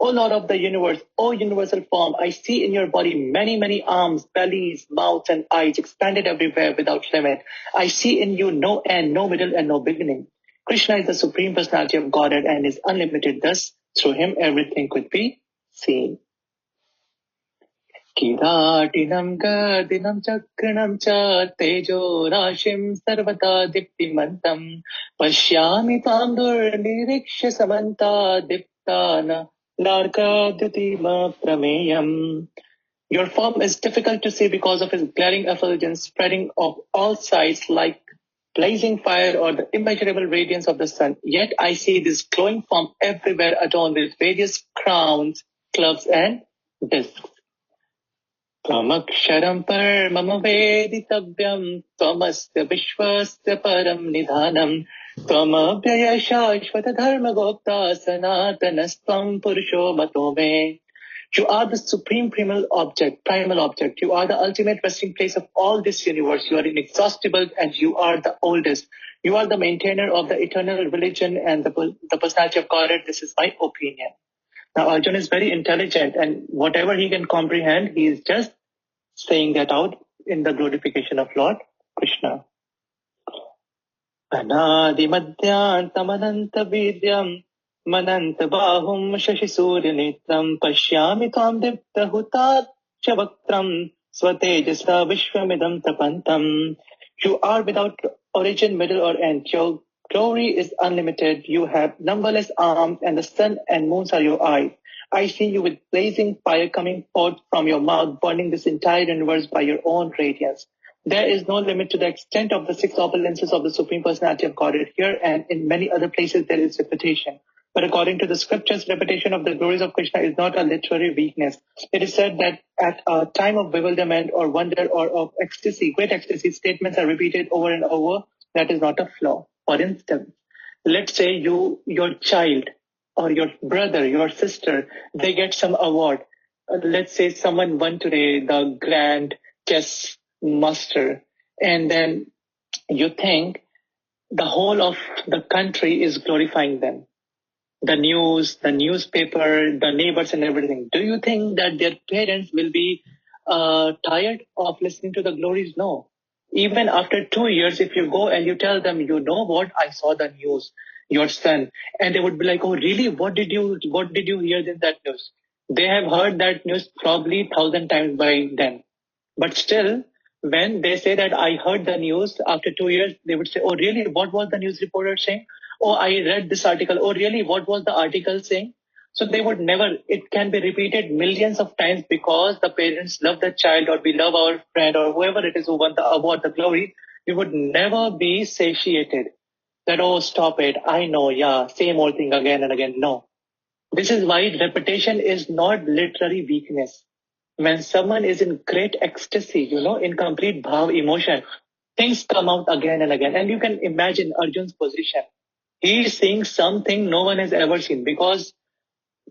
O Lord of the universe, O universal form, I see in your body many, many arms, bellies, mouths, and eyes expanded everywhere without limit. I see in you no end, no middle, and no beginning. Krishna is the Supreme Personality of Godhead and is unlimited. Thus, through him, everything could be seen. Kiratinam Gardinam Chakranam Cha Tejo Rashim Sarvata Diptimantam Pashyami Tamdur Niriksha Samanta Diptana Larkadyutima Prameyam. Your form is difficult to see because of his glaring effulgence spreading of all sides like blazing fire or the immeasurable radiance of the sun. Yet I see this glowing form everywhere adorned with various crowns, clubs, and discs. Tvamaksharam paramam veditavyam tvamasya vishwasya param nidhanam tvamabhyaya shashvata dharma gopta sanatanastvam purusho mato me. You are the supreme primal object. You are the ultimate resting place of all this universe. You are inexhaustible and you are the oldest. You are the maintainer of the eternal religion and the personality of Godhead. This is my opinion. Now Arjuna is very intelligent and whatever he can comprehend, he is just saying that out in the glorification of Lord Krishna. Anadi madhyantamananta vidyam mananta bahum shashi surya netram pashyami tvam dipta hutat chavaktram swatejasa vishwamidam tapantam. You are without origin, middle or end. Your glory is unlimited. You have numberless arms and the sun and moons are your eyes. I see you with blazing fire coming forth from your mouth, burning this entire universe by your own radiance. There is no limit to the extent of the six opulences of the Supreme Personality of Godhead. Here and in many other places there is repetition. But according to the scriptures, repetition of the glories of Krishna is not a literary weakness. It is said that at a time of bewilderment or wonder or of ecstasy, great ecstasy, statements are repeated over and over. That is not a flaw. For instance, let's say your child or your brother, your sister, they get some award. Let's say someone won today the grand chess master, and then you think the whole of the country is glorifying them. The news, the newspaper, the neighbors and everything. Do you think that their parents will be tired of listening to the glories? No. Even after 2 years, if you go and you tell them, you know what, I saw the news, your son, and they would be like, oh really, what did you hear in that news? They have heard that news probably 1,000 times by then. But still, when they say that I heard the news after 2 years, they would say, oh really, what was the news reporter saying? Oh, I read this article. Oh really, what was the article saying? So they would never, it can be repeated millions of times because the parents love the child or we love our friend or whoever it is who won the award, the glory. You would never be satiated that, oh, stop it. I know, yeah, same old thing again and again. No. This is why repetition is not literary weakness. When someone is in great ecstasy, in complete bhav emotion, things come out again and again. And you can imagine Arjun's position. He is seeing something no one has ever seen because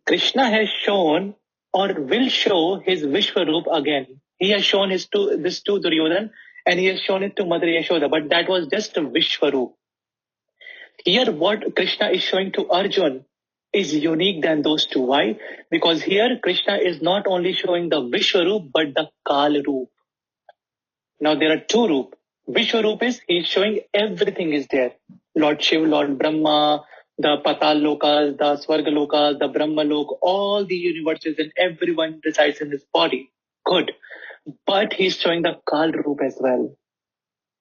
Krishna has shown or will show his Vishwaroop again. He has shown this to Duryodhan and he has shown it to Mother Yashoda, but that was just a Vishwaroop. Here what Krishna is showing to Arjun is unique than those two. Why? Because here Krishna is not only showing the Vishwaroop but the Kalroop. Now there are two Roop. Vishwaroop is he is showing everything is there. Lord Shiva, Lord Brahma, the Patal Lokas, the Swarga Lokas, the Brahma Lok, all the universes and everyone resides in his body. Good. But he's showing the Kal Roop as well.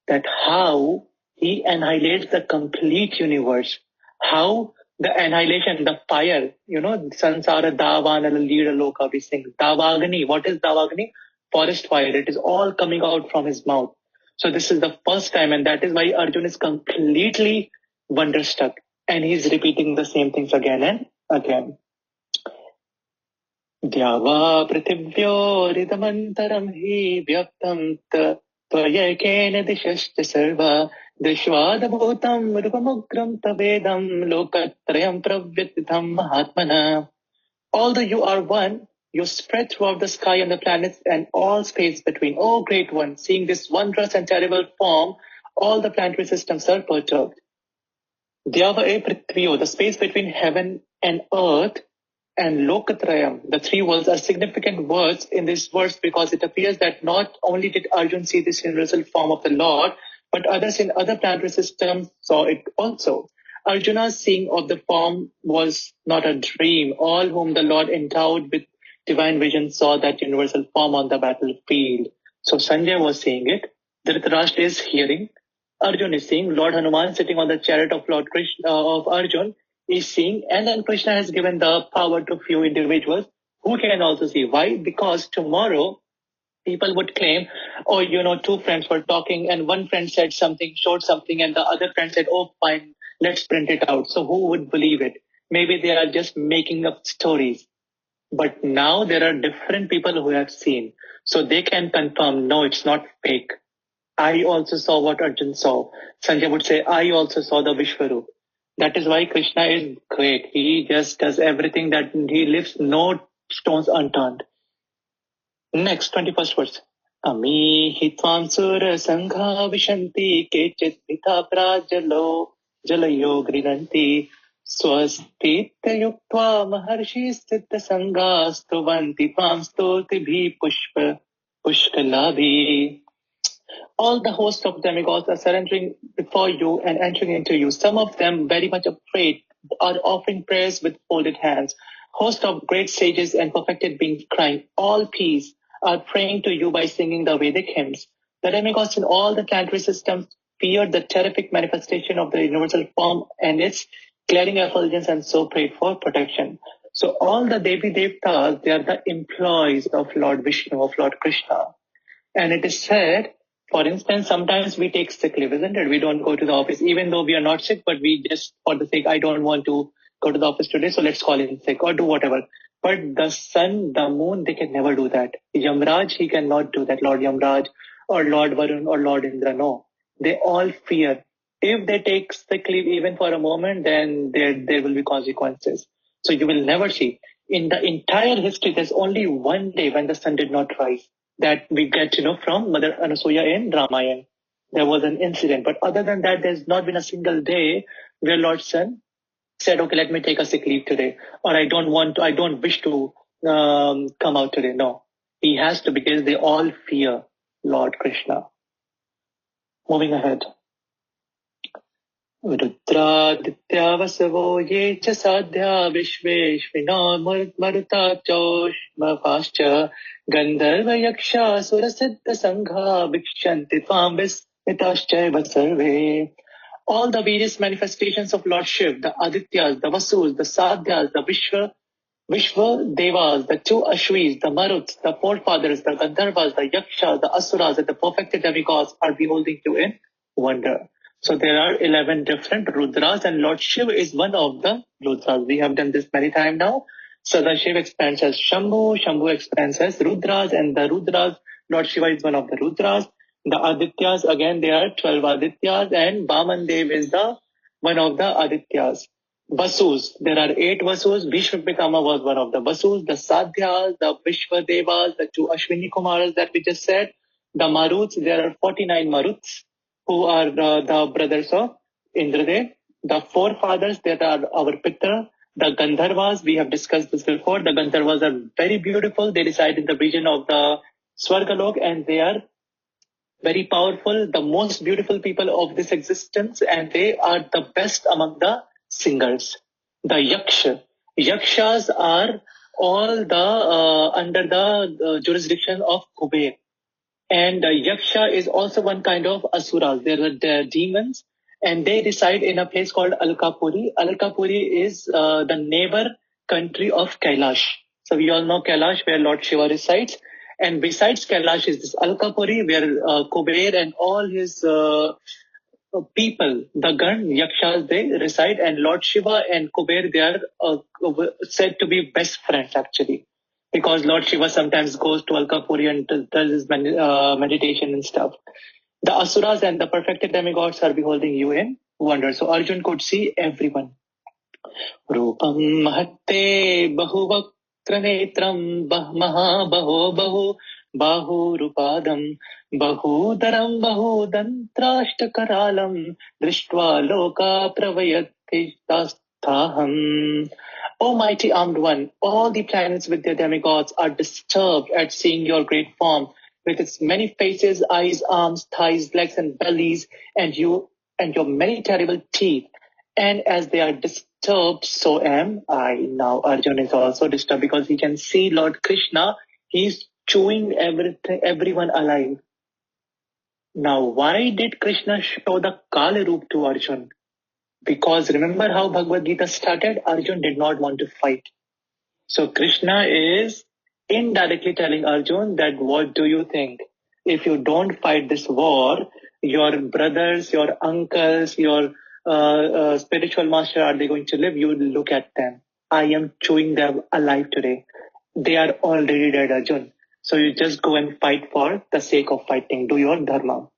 that how he annihilates the complete universe, how the annihilation, the fire, Sansara Davana Leader Loka, we sing. Davagani, what is Davagani? Forest fire. It is all coming out from his mouth. So this is the first time, and that is why Arjun is completely wonderstruck. And he's repeating the same things again and again. Dyava prithivyoridamantaram hi vyaktam tvayekena dishashta sarva dishvadabhutam rupamugram tavedam lokatrayam pravyatitham mahatmana. Although you are one, you spread throughout the sky and the planets and all space between. O Great One, seeing this wondrous and terrible form, all the planetary systems are perturbed. Dyava prithvyo, the space between heaven and earth, and Lokatrayam, the three worlds, are significant words in this verse because it appears that not only did Arjun see this universal form of the Lord, but others in other planetary systems saw it also. Arjuna's seeing of the form was not a dream. All whom the Lord endowed with divine vision saw that universal form on the battlefield. So Sanjay was seeing it. Dhritarashtra is hearing. Arjun is seeing. Lord Hanuman sitting on the chariot of Lord Krishna, of Arjun, is seeing, and then Krishna has given the power to few individuals who can also see. Why? Because tomorrow people would claim, oh, two friends were talking and one friend said something, showed something, and the other friend said, oh, fine, let's print it out. So who would believe it? Maybe they are just making up stories. But now there are different people who have seen. So they can confirm, no, it's not fake. I also saw what Arjun saw. Sanjay would say, I also saw the Vishwarup. That is why Krishna is great. He just does everything that he leaves no stones unturned. Next, 21st verse. Ami hitvam sura sangha vishanti kechit vita prajalo jalayo grinanti swastita yuktva maharshi stita sangha stuvanti tvam stoti bhi pushpa pushkalabhi. All the host of demigods are surrendering before you and entering into you. Some of them, very much afraid, are offering prayers with folded hands. Host of great sages and perfected beings crying, all peace, are praying to you by singing the Vedic hymns. The demigods in all the planetary systems feared the terrific manifestation of the universal form and its glaring effulgence and so prayed for protection. So all the Devi Devtas, they are the employees of Lord Vishnu, of Lord Krishna. And it is said, for instance, sometimes we take sick leave, isn't it? We don't go to the office, even though we are not sick, but we just, for the sake, I don't want to go to the office today, so let's call in sick or do whatever. But the sun, the moon, they can never do that. Yamraj, he cannot do that. Lord Yamraj or Lord Varun or Lord Indra, no. They all fear. If they take sick leave even for a moment, then there will be consequences. So you will never see. In the entire history, there's only one day when the sun did not rise. That we get to know from Mother Anasuya in Ramayana. There was an incident. But other than that, there's not been a single day where Lord Sun said, okay, let me take a sick leave today. Or I don't wish to come out today. No. He has to because they all fear Lord Krishna. Moving ahead. Rudraditya vasavo ye cha sadhya vishveshvina maruta choshma vascha gandharva yaksha surasiddha sangha vikshanti tvam vismitaschaiva sarve. All the various manifestations of Lord Shiv, the Adityas, the Vasus, the Sadhyas, the Vishva Devas, the two Ashwis, the Maruts, the forefathers, the Gandharvas, the Yakshas, the Asuras, and the perfected demigods are beholding you in wonder. So there are 11 different Rudras and Lord Shiva is one of the Rudras. We have done this many times now. Sadashiv expands as Shambhu, Shambhu expands as Rudras, and the Rudras, Lord Shiva is one of the Rudras. The Adityas, again, there are 12 Adityas, and Vaman Dev is the one of the Adityas. Vasus, there are 8 Vasus. Bhishmapitama was one of the Vasus. The Sadhyas, the Vishva Devas, the 2 Ashwini Kumaras that we just said. The Maruts, there are 49 Maruts, who are the brothers of Indradev. The forefathers, that are our Pitra. The Gandharvas, we have discussed this before. The Gandharvas are very beautiful. They reside in the region of the Swargalok, and they are very powerful, the most beautiful people of this existence, and they are the best among the singers. The Yakshas are all the under the jurisdiction of Kuber. And Yaksha is also one kind of asuras. They're demons, and they reside in a place called Alkapuri. Alkapuri is the neighbor country of Kailash. So we all know Kailash, where Lord Shiva resides. And besides Kailash is this Alkapuri, where Kuber and all his people, the Gan, Yakshas, they reside. And Lord Shiva and Kuber, they are said to be best friends actually. Because Lord Shiva sometimes goes to Alkapuri and does his meditation and stuff. The Asuras and the perfected demigods are beholding you in wonder. So Arjun could see everyone. Rupam mahatte bahuvakranetram mahabaho bahu bahurupadam bahudaram bahudantrashtakaralam drishtva loka pravayatistastaham. O mighty armed one, all the planets with their demigods are disturbed at seeing your great form, with its many faces, eyes, arms, thighs, legs, and bellies, and you and your many terrible teeth. And as they are disturbed, so am I. Now Arjun is also disturbed because he can see Lord Krishna. He's chewing everyone alive. Now, why did Krishna show the Kali Roop to Arjun? Because remember how Bhagavad-gītā started? Arjun did not want to fight. So Krishna is indirectly telling Arjun that what do you think? If you don't fight this war, your brothers, your uncles, your spiritual master, are they going to live? You look at them. I am chewing them alive today. They are already dead, Arjun. So you just go and fight for the sake of fighting. Do your dharma.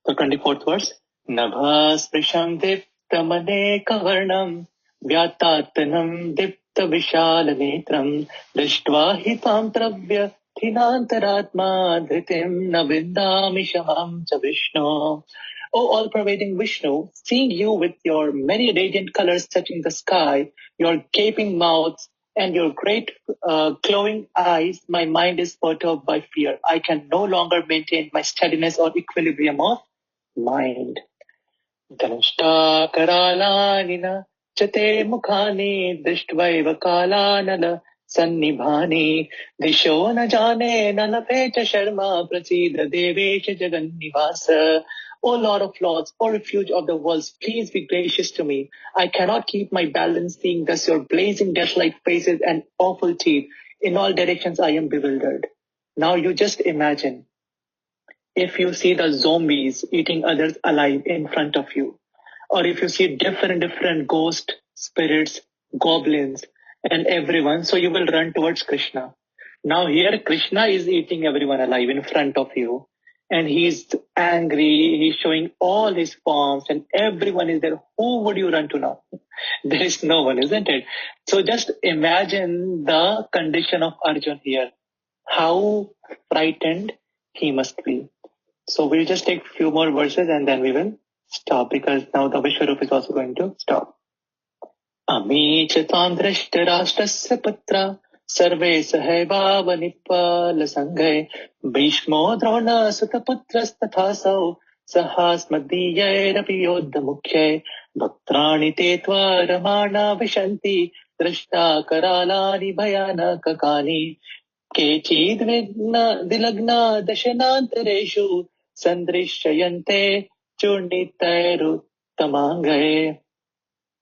The 24th verse. Nabhasprisham diptamane kavarnam vyatatanam diptavishalanetram drishtva hitam travya thinantaratma dhritim navindami shamam cha Vishnu. O all-pervading Vishnu, seeing you with your many radiant colors touching the sky, your gaping mouths, and your great glowing eyes, my mind is perturbed by fear. I can no longer maintain my steadiness or equilibrium of mind. Dhanashta karalanina chate mukhani drishtva kalanala sannibhani disho na jane nalapecha sharma prasida devesha jagannivasa. O Lord of Lords, O refuge of the worlds, please be gracious to me. I cannot keep my balance seeing thus your blazing death-like faces and awful teeth. In all directions I am bewildered. Now you just imagine, if you see the zombies eating others alive in front of you, or if you see different ghost spirits, goblins, and everyone, so you will run towards Krishna. Now here Krishna is eating everyone alive in front of you, and he's angry, he's showing all his forms, and everyone is there. Who would you run to now? There is no one, isn't it? So just imagine the condition of Arjun here. How frightened he must be. So we'll just take a few more verses and then we will stop, because now the Vishwarup is also going to stop. Ami chatam drishtarashtrasya putra sarve sahaiva nipala sanghay bhishmo drona sutaputras tathasau sahasmadiyayrapi yodha mukhye bhaktrani te tva ramana vishanti drishta karalani bhayanaka kani केचिद् विलग्ना दशनान्तरेषु सन्दृश्यन्ते चूर्णितैरुत्तमाङ्गैः.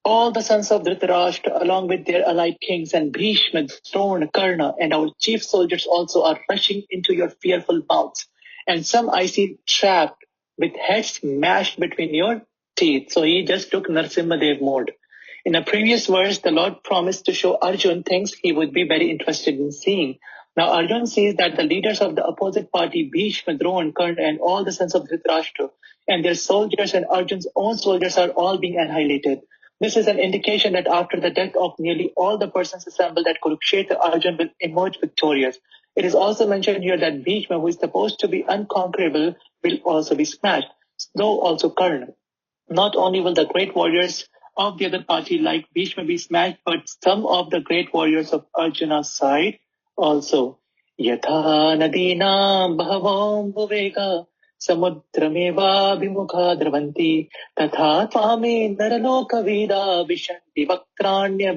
All the sons of Dhritarashtra, along with their allied kings and Bhishma, Drona, Karna, and our chief soldiers also are rushing into your fearful mouths. And some I see trapped with heads smashed between your teeth. So he just took Narsimhadev mode. In a previous verse, the Lord promised to show Arjun things he would be very interested in seeing. Now Arjun sees that the leaders of the opposite party, Bhishma, Drona, Karna, and all the sons of Dhritarashtra, and their soldiers and Arjun's own soldiers are all being annihilated. This is an indication that after the death of nearly all the persons assembled at Kurukshetra, Arjun will emerge victorious. It is also mentioned here that Bhishma, who is supposed to be unconquerable, will also be smashed, though also Karna. Not only will the great warriors of the other party like Bhishma be smashed, but some of the great warriors of Arjuna's side also. Yatha nadinam bhavam bhuvega samudrameva dravanti tatha tvame naraloka vida vishanti vaktranya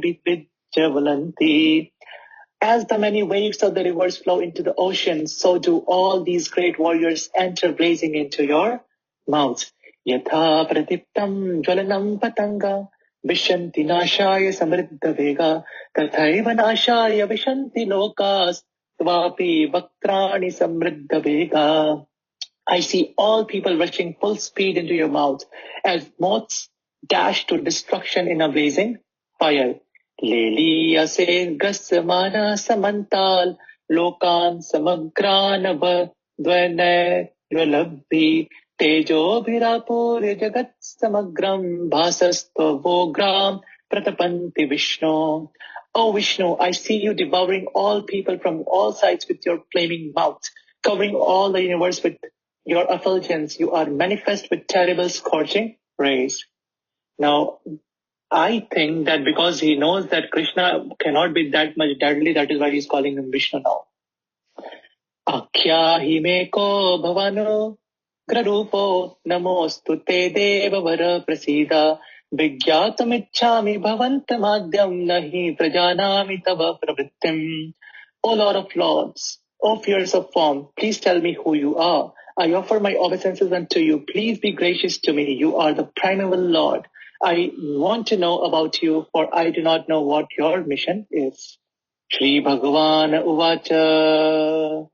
vidjavalanti. As the many waves of the rivers flow into the ocean, so do all these great warriors enter blazing into your mouth. Yatha pratiptam jwalanam patanga vishanti nashaya samriddha vega tathaiva nashaya vishanti lokas tvapi vaktrani samriddha vega. I see all people rushing full speed into your mouth as moths dash to destruction in a blazing fire. Leliya se gasmana samantal lokan samagranava dvane yalabhi tejo virapur jagat samagram bhasastavogram pratapanti Vishnu. Oh Vishnu, I see you devouring all people from all sides with your flaming mouth, covering all the universe with your effulgence. You are manifest with terrible scorching rays. Now, I think that because he knows that Krishna cannot be that much deadly, that is why he's calling him Vishnu now. Akhya hime ko bhavano grarupo namostu te deva vara prasida vigyatamichhami bhavantamadhyam nahi prajanami tava pravrittim. O Lord of Lords, O fierce of form, please tell me who you are. I offer my obeisances unto you. Please be gracious to me. You are the primeval Lord. I want to know about you, for I do not know what your mission is. Shri Bhagavan Uvacha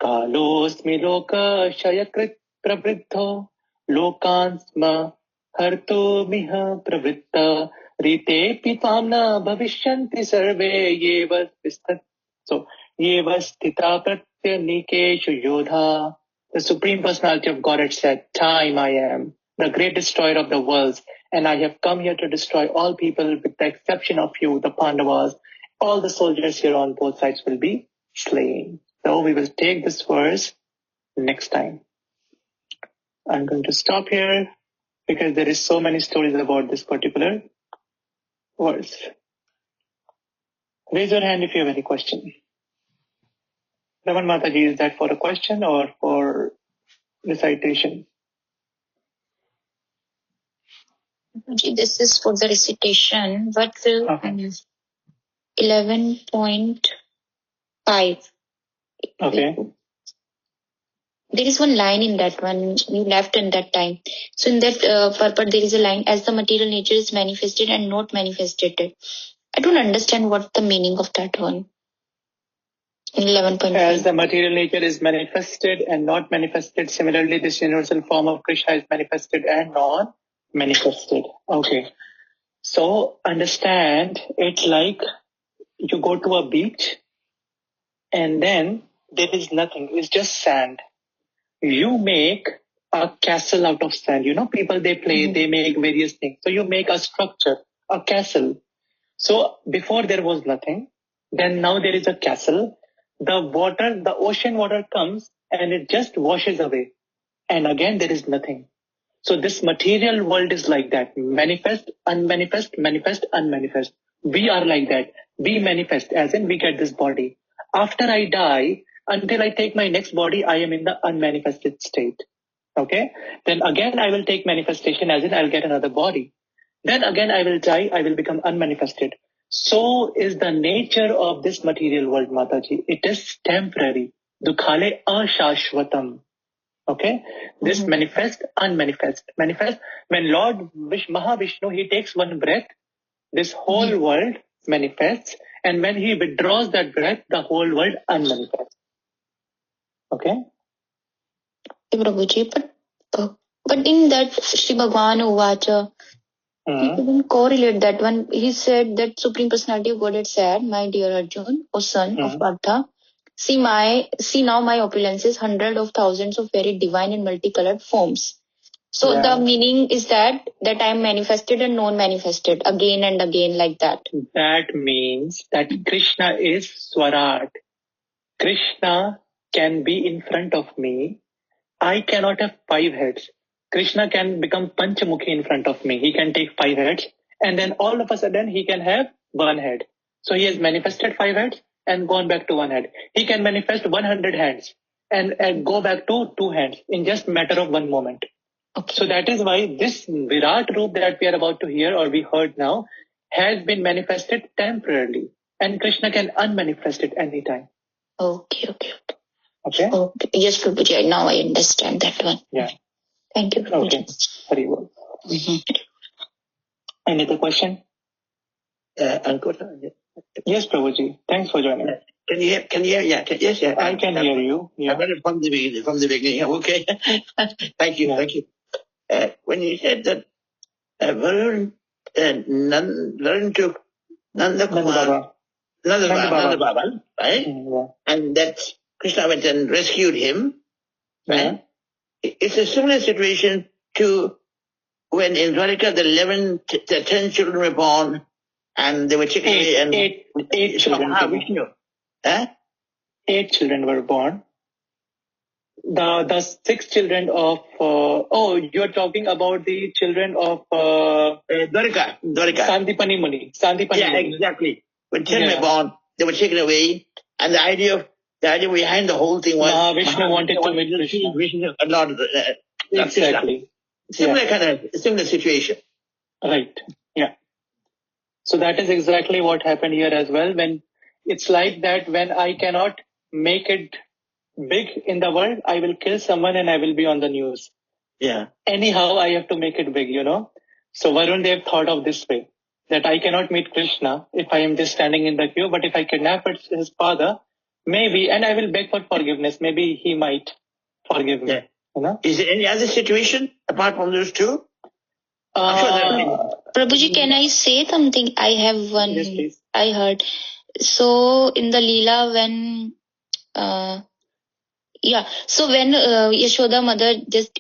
Kalosmi Loka Shayakrit Pravriddho Lokan Sma Harto Miha Pravritta Rite Pitamna Bhavishyanti Sarve Yeva Vistat. So, Yeva Stita Pratyanikeshu Yodha. The Supreme Personality of Godhead said, Time I am, the great destroyer of the worlds, and I have come here to destroy all people with the exception of you, the Pandavas. All the soldiers here on both sides will be slain. So we will take this verse next time. I'm going to stop here because there is so many stories about this particular verse. Raise your hand if you have any question. Raman Mataji, is that for a question or for recitation? This is for the recitation. What will 11.5? Okay. There is one line in that one you left in that time. So in that purport there is a line, as the material nature is manifested and not manifested. I don't understand what the meaning of that one. In 11.5. As the material nature is manifested and not manifested, similarly this universal form of Krishna is manifested and not manifested. Okay. So understand it like you go to a beach and then there is nothing. It's just sand. You make a castle out of sand. You know, people, they play, they make various things. So you make a structure, a castle. So before there was nothing, then now there is a castle. The water, the ocean water comes and it just washes away. And again, there is nothing. So this material world is like that. Manifest, unmanifest, manifest, unmanifest. We are like that. We manifest, as in we get this body. After I die, until I take my next body, I am in the unmanifested state. Okay? Then again I will take manifestation, as in I'll get another body. Then again I will die, I will become unmanifested. So is the nature of this material world, Mataji. It is temporary. Dukhale ashashvatam. Okay? This manifest, unmanifest. Manifest, when Lord Mahavishnu, he takes one breath, this whole world manifests, and when he withdraws that breath, the whole world unmanifests. Okay? Prabhuji, but in that Shri Bhagavan Uvacha, he couldn't correlate that one. He said that Supreme Personality of Godhead said, my dear Arjun, O son of Partha, see now my opulences, hundreds of thousands of very divine and multicolored forms. So the meaning is that I am manifested and non-manifested again and again like that. That means that Krishna is Swarat. Krishna can be in front of me. I cannot have 5 heads. Krishna can become Panchamukhi in front of me. He can take 5 heads and then all of a sudden he can have 1 head. So he has manifested 5 heads and gone back to 1 head. He can manifest 100 hands and go back to 2 hands in just matter of 1 moment. Okay. So that is why this Virat Roop that we are about to hear or we heard now has been manifested temporarily. and Krishna can unmanifest it anytime. Okay. Okay? Yes, Prabhuji, now I understand that one. Yeah. Thank you, Prabhuji. Okay. Very well. Any other question? Yes, Prabhuji. Thanks for joining. Can you hear? Yeah. Yes. I can hear you. Yeah. I read it from the beginning. Okay. Thank you. Yeah. Thank you. When you said that Varun took Nanda Baba, right? Yeah. And that Krishna went and rescued him, right? Yeah. It's a similar situation to when in Dwarika the 10 children were born, and they were taken away. And eight children. Vishnu. 8 children were born. The 6 children of you are talking about the children of Dwarika. Sandipani Muni. Yeah, exactly. When 10 were born, they were taken away, and the idea behind the whole thing was Vishnu wanted to meet Krishna. Vishnu, exactly. Similar situation. Right. Yeah. So that is exactly what happened here as well. When it's like that, when I cannot make it big in the world, I will kill someone and I will be on the news. Yeah. Anyhow, I have to make it big, So Varun Dev thought of this way, that I cannot meet Krishna if I am just standing in the queue, but if I kidnap his father, maybe, and I will beg for forgiveness, maybe he might forgive me. Yeah. Is there any other situation apart from those two? Prabhuji, can I say something? I have one. Yes, please. I heard. So in the Leela when so when Yashoda mother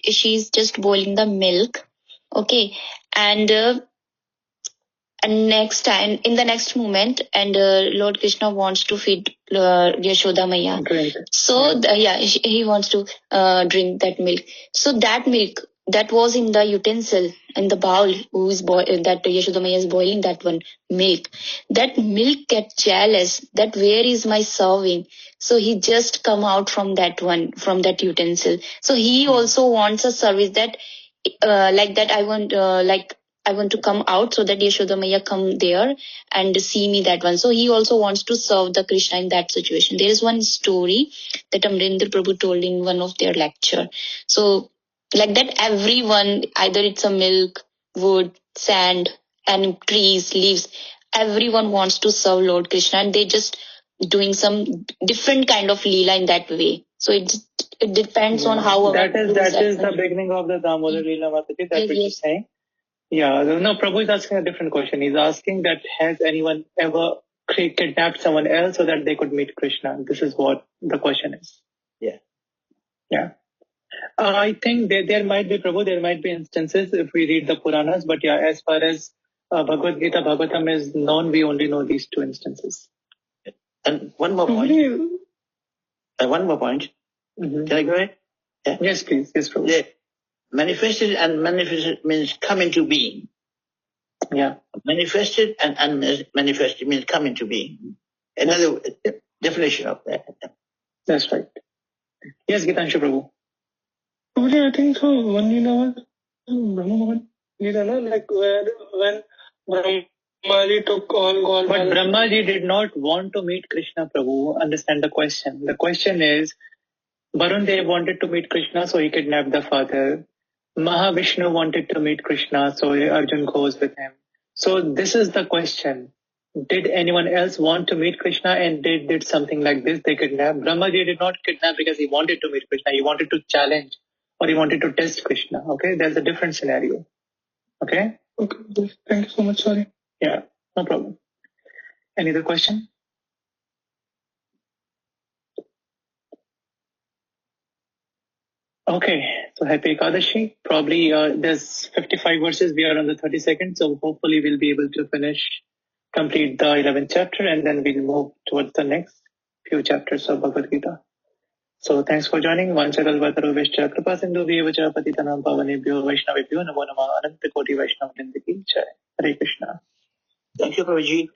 she's just boiling the milk, okay, and next time in the next moment, and Lord Krishna wants to feed Yashoda Maya. Great. So he wants to drink that milk. So that milk that was in the utensil, in the bowl, that Yashoda Maya is boiling that one milk. That milk gets jealous that where is my serving? So he just come out from that utensil. So he also wants a service that like that I want to come out so that Yashoda Maya come there and see me that one. So he also wants to serve the Krishna in that situation. There is one story that Amrinder Prabhu told in one of their lecture. So like that everyone, either it's a milk, wood, sand, and trees, leaves, everyone wants to serve Lord Krishna, and they just doing some different kind of leela in that way. So it depends on how that is the beginning of the Damodar Leela Mataji that which is saying. Yeah, no, Prabhu is asking a different question. He's asking that has anyone ever kidnapped someone else so that they could meet Krishna? This is what the question is. Yeah. I think there might be, Prabhu, there might be instances if we read the Puranas, but yeah, as far as Bhagavad-gītā, Bhagavatam is known, we only know these 2 instances. And one more point. Mm-hmm. Can I go ahead? Yeah. Yes, please. Yes, Prabhu. Yeah. Manifested and manifested means come into being. Yeah. Manifested and unmanifested means come into being. Another definition of that. That's right. Yes, Gitanshu Prabhu. I think so. One Leela was Brahma Leela, like when Brahmaji took all. But Brahmaji did not want to meet Krishna, Prabhu. Understand the question. The question is, Varun Dev wanted to meet Krishna, so he kidnapped the father. Mahavishnu wanted to meet Krishna, so Arjun goes with him. So this is the question. Did anyone else want to meet Krishna and did something like this? They kidnapped. Brahmaji did not kidnap because he wanted to meet Krishna. He wanted to challenge or he wanted to test Krishna. Okay, there's a different scenario. Okay? Okay, thank you so much. Sorry. Yeah, no problem. Any other question? Okay, so happy Ekadashi. Probably there's 55 verses. We are on the 32nd, so hopefully we'll be able to complete the 11th chapter, and then we'll move towards the next few chapters of Bhagavad-gītā. So thanks for joining. Vanchakal Vataro Vishya Kripa Sindhu Vyavacha Patitanam Pavanebhyo Vaishnavibhyo Namo Nama Ananta Koti Vaishnavindaki Jai. Hare Krishna. Thank you, Prabhuji.